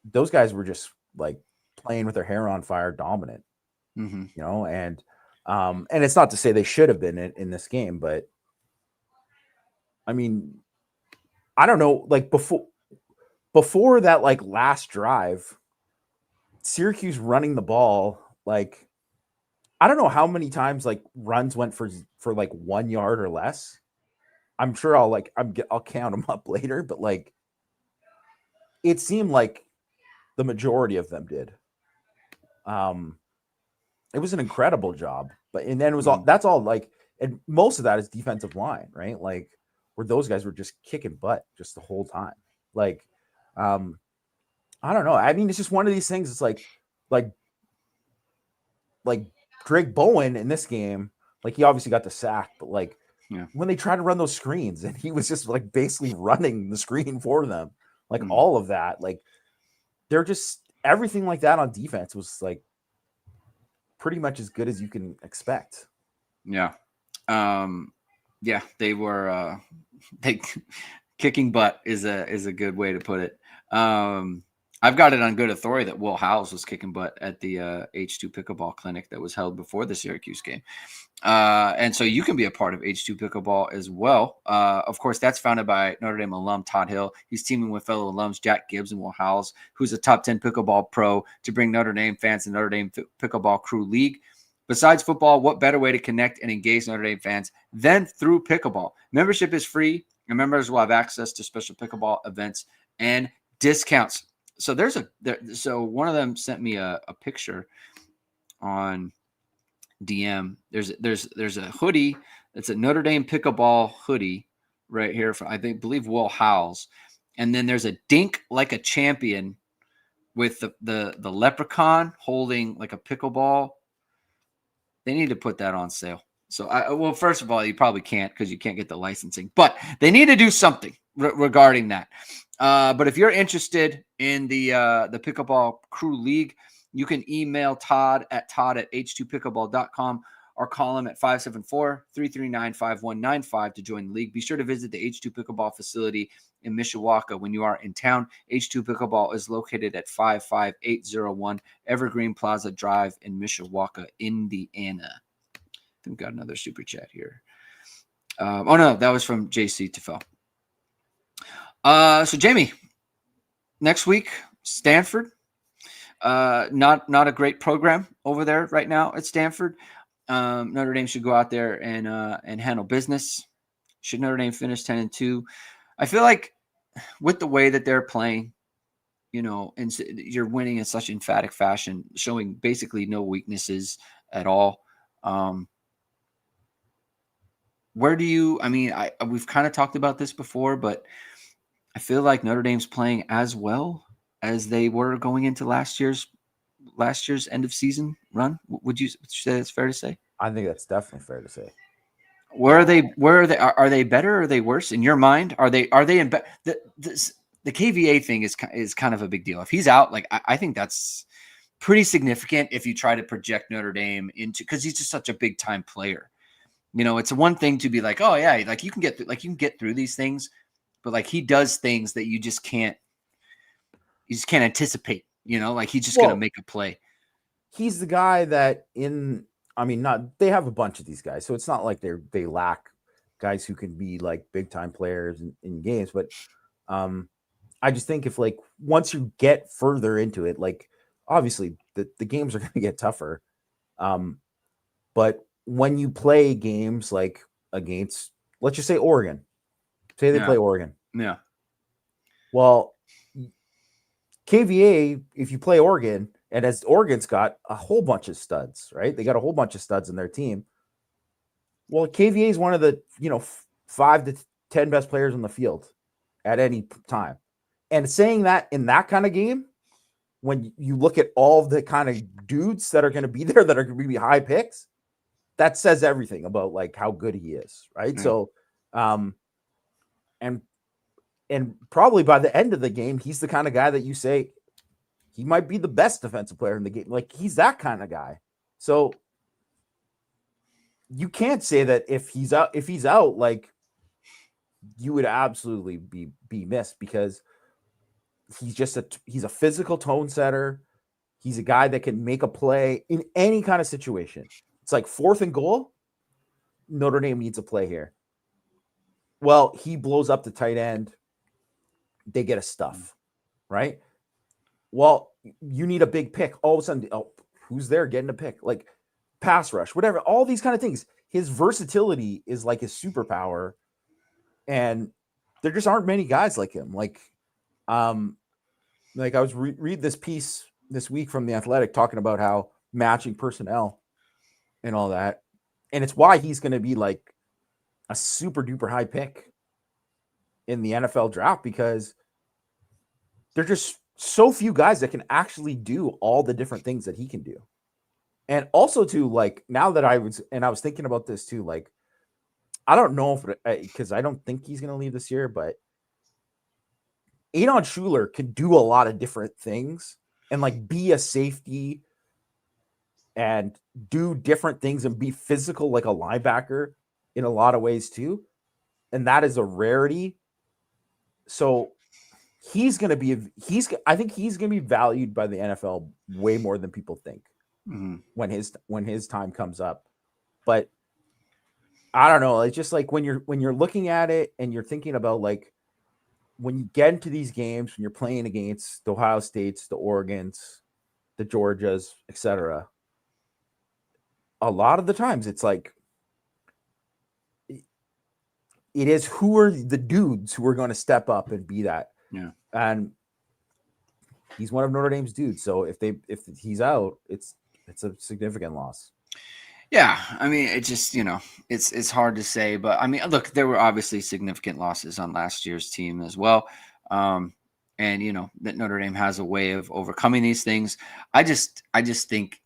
B: those guys were just like playing with their hair on fire, dominant.
A: Mm-hmm.
B: And it's not to say they should have been in this game, but I mean, I don't know, like before that, like last drive, Syracuse running the ball, like I don't know how many times like runs went for like 1 yard or less. I'm sure I'll count them up later, but like it seemed like the majority of them did. It was an incredible job, but and then it was all that's all like, and most of that is defensive line, right? Like where those guys were just kicking butt just the whole time. Like, I don't know. I mean, it's just one of these things. It's like like Drake Bowen in this game, like he obviously got the sack, but like when they tried to run those screens and he was just like basically running the screen for them, like all of that, like they're just everything like that on defense was like pretty much as good as you can expect.
A: Yeah. Yeah, they were they kicking butt is a good way to put it. I've got it on good authority that Will Howes was kicking butt at the H2 Pickleball Clinic that was held before the Syracuse game. And so you can be a part of H2 Pickleball as well. Of course, that's founded by Notre Dame alum Todd Hill. He's teaming with fellow alums Jack Gibbs and Will Howes, who's a top 10 pickleball pro, to bring Notre Dame fans to Notre Dame Pickleball Crew League. Besides football, what better way to connect and engage Notre Dame fans than through pickleball? Membership is free, and members will have access to special pickleball events and discounts. So so one of them sent me a picture on DM. There's a hoodie. It's a Notre Dame pickleball hoodie right here from believe Will Howes, and then there's a dink like a champion with the leprechaun holding like a pickleball. They need to put that on sale. So well, first of all, you probably can't because you can't get the licensing, but they need to do something regarding that. But if you're interested in the Pickleball Crew League, you can email Todd at h2pickleball.com or call him at 574-339-5195 to join the league. Be sure to visit the H2 Pickleball facility in Mishawaka when you are in town. H2 Pickleball is located at 55801 Evergreen Plaza Drive in Mishawaka, Indiana. I think we got another super chat here. Oh, no, that was from JC Tefel. So, Jamie, next week, Stanford. Not a great program over there right now at Stanford. Notre Dame should go out there and handle business. Should Notre Dame finish 10-2? I feel like with the way that they're playing, and you're winning in such emphatic fashion, showing basically no weaknesses at all. Where do you? I mean, we've kind of talked about this before, but I feel like Notre Dame's playing as well as they were going into last year's end of season run. Would you say that's fair to say?
B: I think that's definitely fair to say.
A: Where are they? Are they better or are they worse in your mind? Are they in the KVA thing is kind of a big deal. If he's out, like I think that's pretty significant if you try to project Notre Dame into, because he's just such a big time player. It's one thing to be like, oh yeah, like you can get through these things, but like he does things that you just can't anticipate. Like he's just gonna make a play.
B: He's the guy that they have a bunch of these guys, so it's not like they lack guys who can be like big time players in games. But I just think if like once you get further into it, like obviously the games are going to get tougher. But when you play games like against, let's just say Oregon, say they play Oregon.
A: Yeah.
B: Well, KVA, if you play Oregon, and as Oregon's got a whole bunch of studs, right? They got a whole bunch of studs in their team. Well, KVA is one of the 5 to 10 best players on the field at any time. And saying that in that kind of game, when you look at all of the kind of dudes that are going to be there that are going to be high picks, that says everything about like how good he is, right?
A: Yeah.
B: So, and probably by the end of the game, he's the kind of guy that you say he might be the best defensive player in the game. Like he's that kind of guy. So you can't say that if he's out, like you would absolutely be missed, because he's a physical tone setter. He's a guy that can make a play in any kind of situation. It's like 4th and goal. Notre Dame needs a play here. Well, he blows up the tight end. They get a stuff, right? Well, you need a big pick. All of a sudden, oh, who's there getting a pick? Like pass rush, whatever, all these kind of things. His versatility is like his superpower. And there just aren't many guys like him. Like I was read this piece this week from The Athletic talking about how matching personnel and all that. And it's why he's going to be like a super duper high pick in the NFL draft, because there's just so few guys that can actually do all the different things that he can do. And also too, like now that I was thinking about this too, like, I don't know if, because I don't think he's going to leave this year, but Adon Schuler can do a lot of different things and like be a safety and do different things and be physical like a linebacker in a lot of ways too. And that is a rarity. So I think he's going to be valued by the NFL way more than people think when his time comes up. But I don't know. It's just like when you're looking at it and you're thinking about like when you get into these games, when you're playing against the Ohio States, the Oregons, the Georgias, etc., a lot of the times it's like it is who are the dudes who are going to step up and be that.
A: Yeah.
B: And he's one of Notre Dame's dudes. So if he's out, it's a significant loss.
A: Yeah, I mean, it just, it's hard to say, but I mean, look, there were obviously significant losses on last year's team as well. And that Notre Dame has a way of overcoming these things. I just think,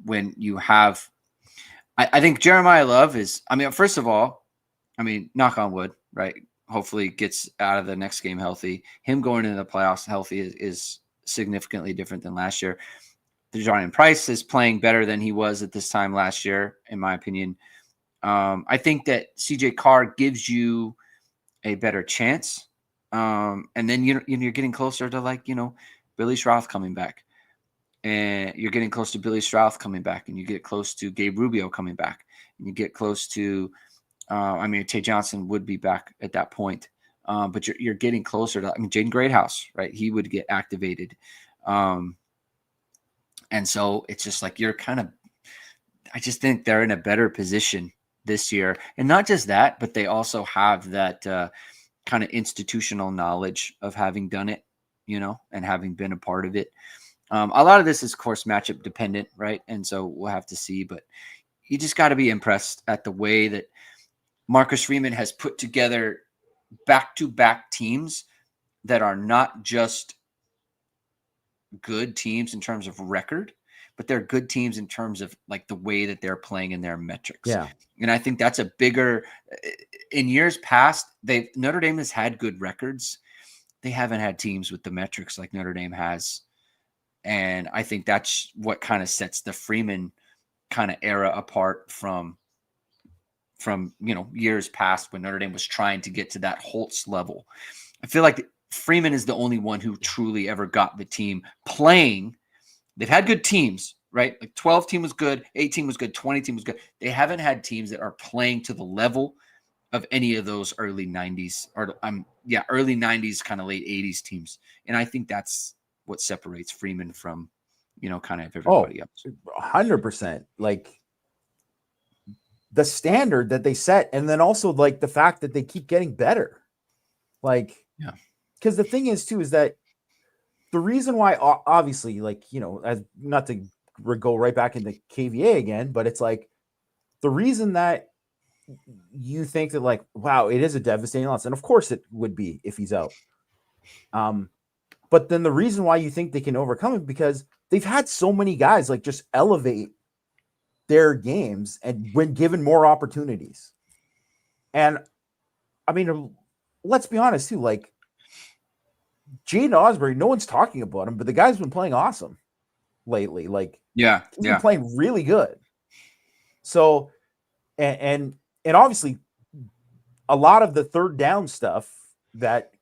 A: when you have, I think Jeremiyah Love is, I mean, first of all, I mean, knock on wood, right? Hopefully gets out of the next game healthy. Him going into the playoffs healthy is significantly different than last year. De'Jarian Price is playing better than he was at this time last year, in my opinion. I think that CJ Carr gives you a better chance. And then you're getting closer to Billy Schrauth coming back. And you're getting close to Billy Schrauth coming back. And you get close to Gabe Rubio coming back. And you get close to, Tay Johnson would be back at that point. But you're getting closer to, Jaden Greathouse, right? He would get activated. And so it's just like I just think they're in a better position this year. And not just that, but they also have that kind of institutional knowledge of having done it, and having been a part of it. A lot of this is, of course, matchup dependent, right? And so we'll have to see. But you just got to be impressed at the way that Marcus Freeman has put together back-to-back teams that are not just good teams in terms of record, but they're good teams in terms of like the way that they're playing in their metrics.
B: Yeah.
A: And I think that's a bigger, in years past, Notre Dame has had good records. They haven't had teams with the metrics like Notre Dame has. And I think that's what kind of sets the Freeman kind of era apart from years past when Notre Dame was trying to get to that Holtz level. I feel like Freeman is the only one who truly ever got the team playing. They've had good teams, right? Like 12 team was good, 18 was good, 20 team was good. They haven't had teams that are playing to the level of any of those early 90s or early 90s, kind of late 80s teams. And I think that's what separates Freeman from, kind of everybody else.
B: 100%. Like the standard that they set, and then also like the fact that they keep getting better. Like,
A: yeah.
B: Because the thing is, too, is that the reason why, obviously, like, as not to go right back into KVA again, but it's like the reason that you think that, like, wow, it is a devastating loss. And of course it would be if he's out. But then the reason why you think they can overcome it, because they've had so many guys like just elevate their games and when given more opportunities. And I mean, let's be honest, too, like, Jaden Osbury, no one's talking about him, but the guy's been playing awesome lately. Like, he's been playing really good. So, and obviously, a lot of the third down stuff that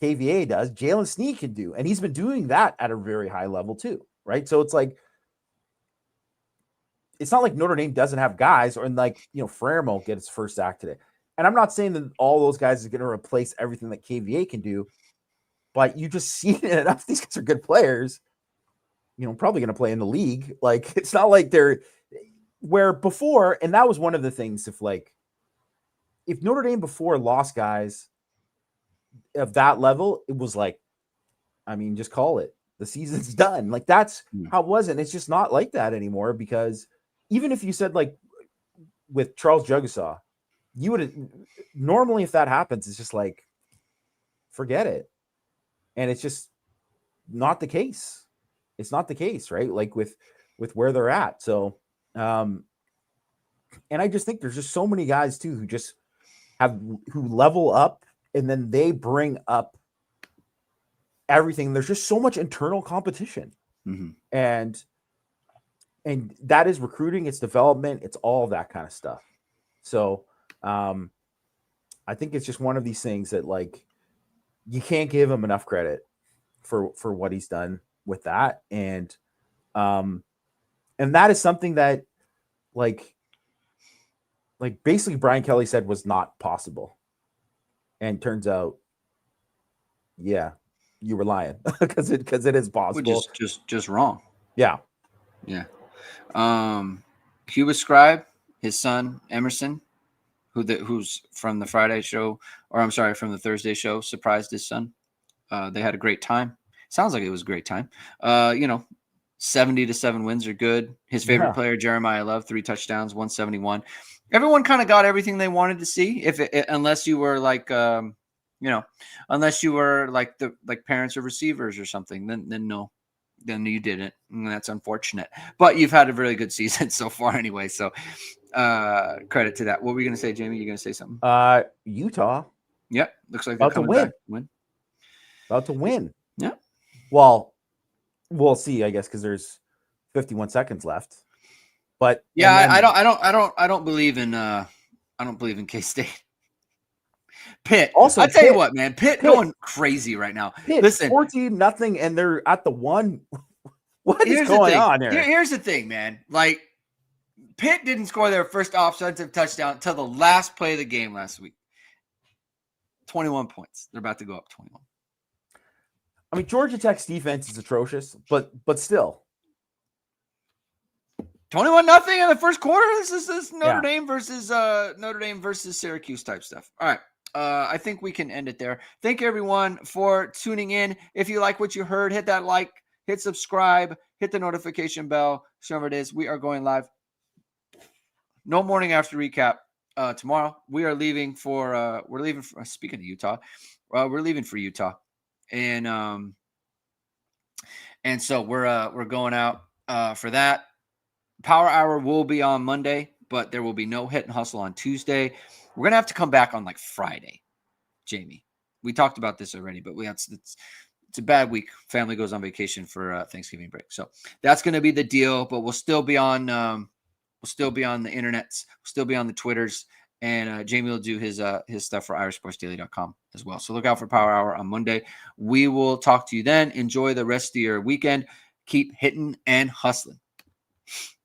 B: KVA does, Jalen Sneed can do, and he's been doing that at a very high level too, right? So it's like, it's not like Notre Dame doesn't have guys, or Frermo get his first sack today. And I'm not saying that all those guys are going to replace everything that KVA can do. But you just see it enough. These guys are good players probably going to play in the league. Like, it's not like they're where before, and that was one of the things. If Notre Dame before lost guys of that level, it was like, I mean, just call it. The season's done. Like, that's how it was. And it's just not like that anymore, because even if you said, like, with Charles Jugasaw, you would normally, if that happens, it's just like, forget it. And it's just not the case. It's not the case, right? Like with where they're at. So, and I just think there's just so many guys too who level up, and then they bring up everything. There's just so much internal competition, and that is recruiting, it's development, it's all of that kind of stuff. So, I think it's just one of these things that, like, you can't give him enough credit for what he's done with that. And that is something that, like basically Brian Kelly said was not possible. And turns out, yeah, you were lying, because it is possible.
A: Just wrong.
B: Yeah.
A: Yeah. Cuba Scribe, his son, Emerson, who's from the Friday show, or I'm sorry, from the Thursday show, surprised his son. They had a great time. Sounds like it was a great time. 70-7 wins are good. His favorite player, Jeremiyah Love, 3 touchdowns, 171. Everyone kind of got everything they wanted to see. Unless you were like, unless you were like parents or receivers or something, then no, then you didn't. And that's unfortunate. But you've had a really good season so far anyway. So credit to that. What were you going to say, Jamie? You going to say something?
B: Utah.
A: Yep. Looks like they're coming back.
B: About to win.
A: Yeah.
B: Well, we'll see, I guess, because there's 51 seconds left. But
A: yeah, I don't believe in K-State. Pitt. Also, I tell you what, man, Pitt going crazy right now.
B: Pitt, listen, 14-0, and they're at the 1. What is going on here?
A: Here's the thing, man. Like, Pitt didn't score their first offensive touchdown until the last play of the game last week. 21 points. They're about to go up 21.
B: I mean, Georgia Tech's defense is atrocious, but still.
A: 21-0 in the first quarter. This is Notre Dame versus Syracuse type stuff. All right. I think we can end it there. Thank you, everyone, for tuning in. If you like what you heard, hit that like, hit subscribe, hit the notification bell. Whatever it is, we are going live. No morning after recap tomorrow. We are leaving for speaking of Utah, we're leaving for Utah, and so we're going out for that. Power Hour will be on Monday, but there will be no Hit and Hustle on Tuesday. We're going to have to come back on like Friday, Jamie. We talked about this already, but it's a bad week. Family goes on vacation for Thanksgiving break. So that's going to be the deal, but we'll still be on the internets. We'll still be on the Twitters, and Jamie will do his stuff for irishsportsdaily.com as well. So look out for Power Hour on Monday. We will talk to you then. Enjoy the rest of your weekend. Keep hitting and hustling.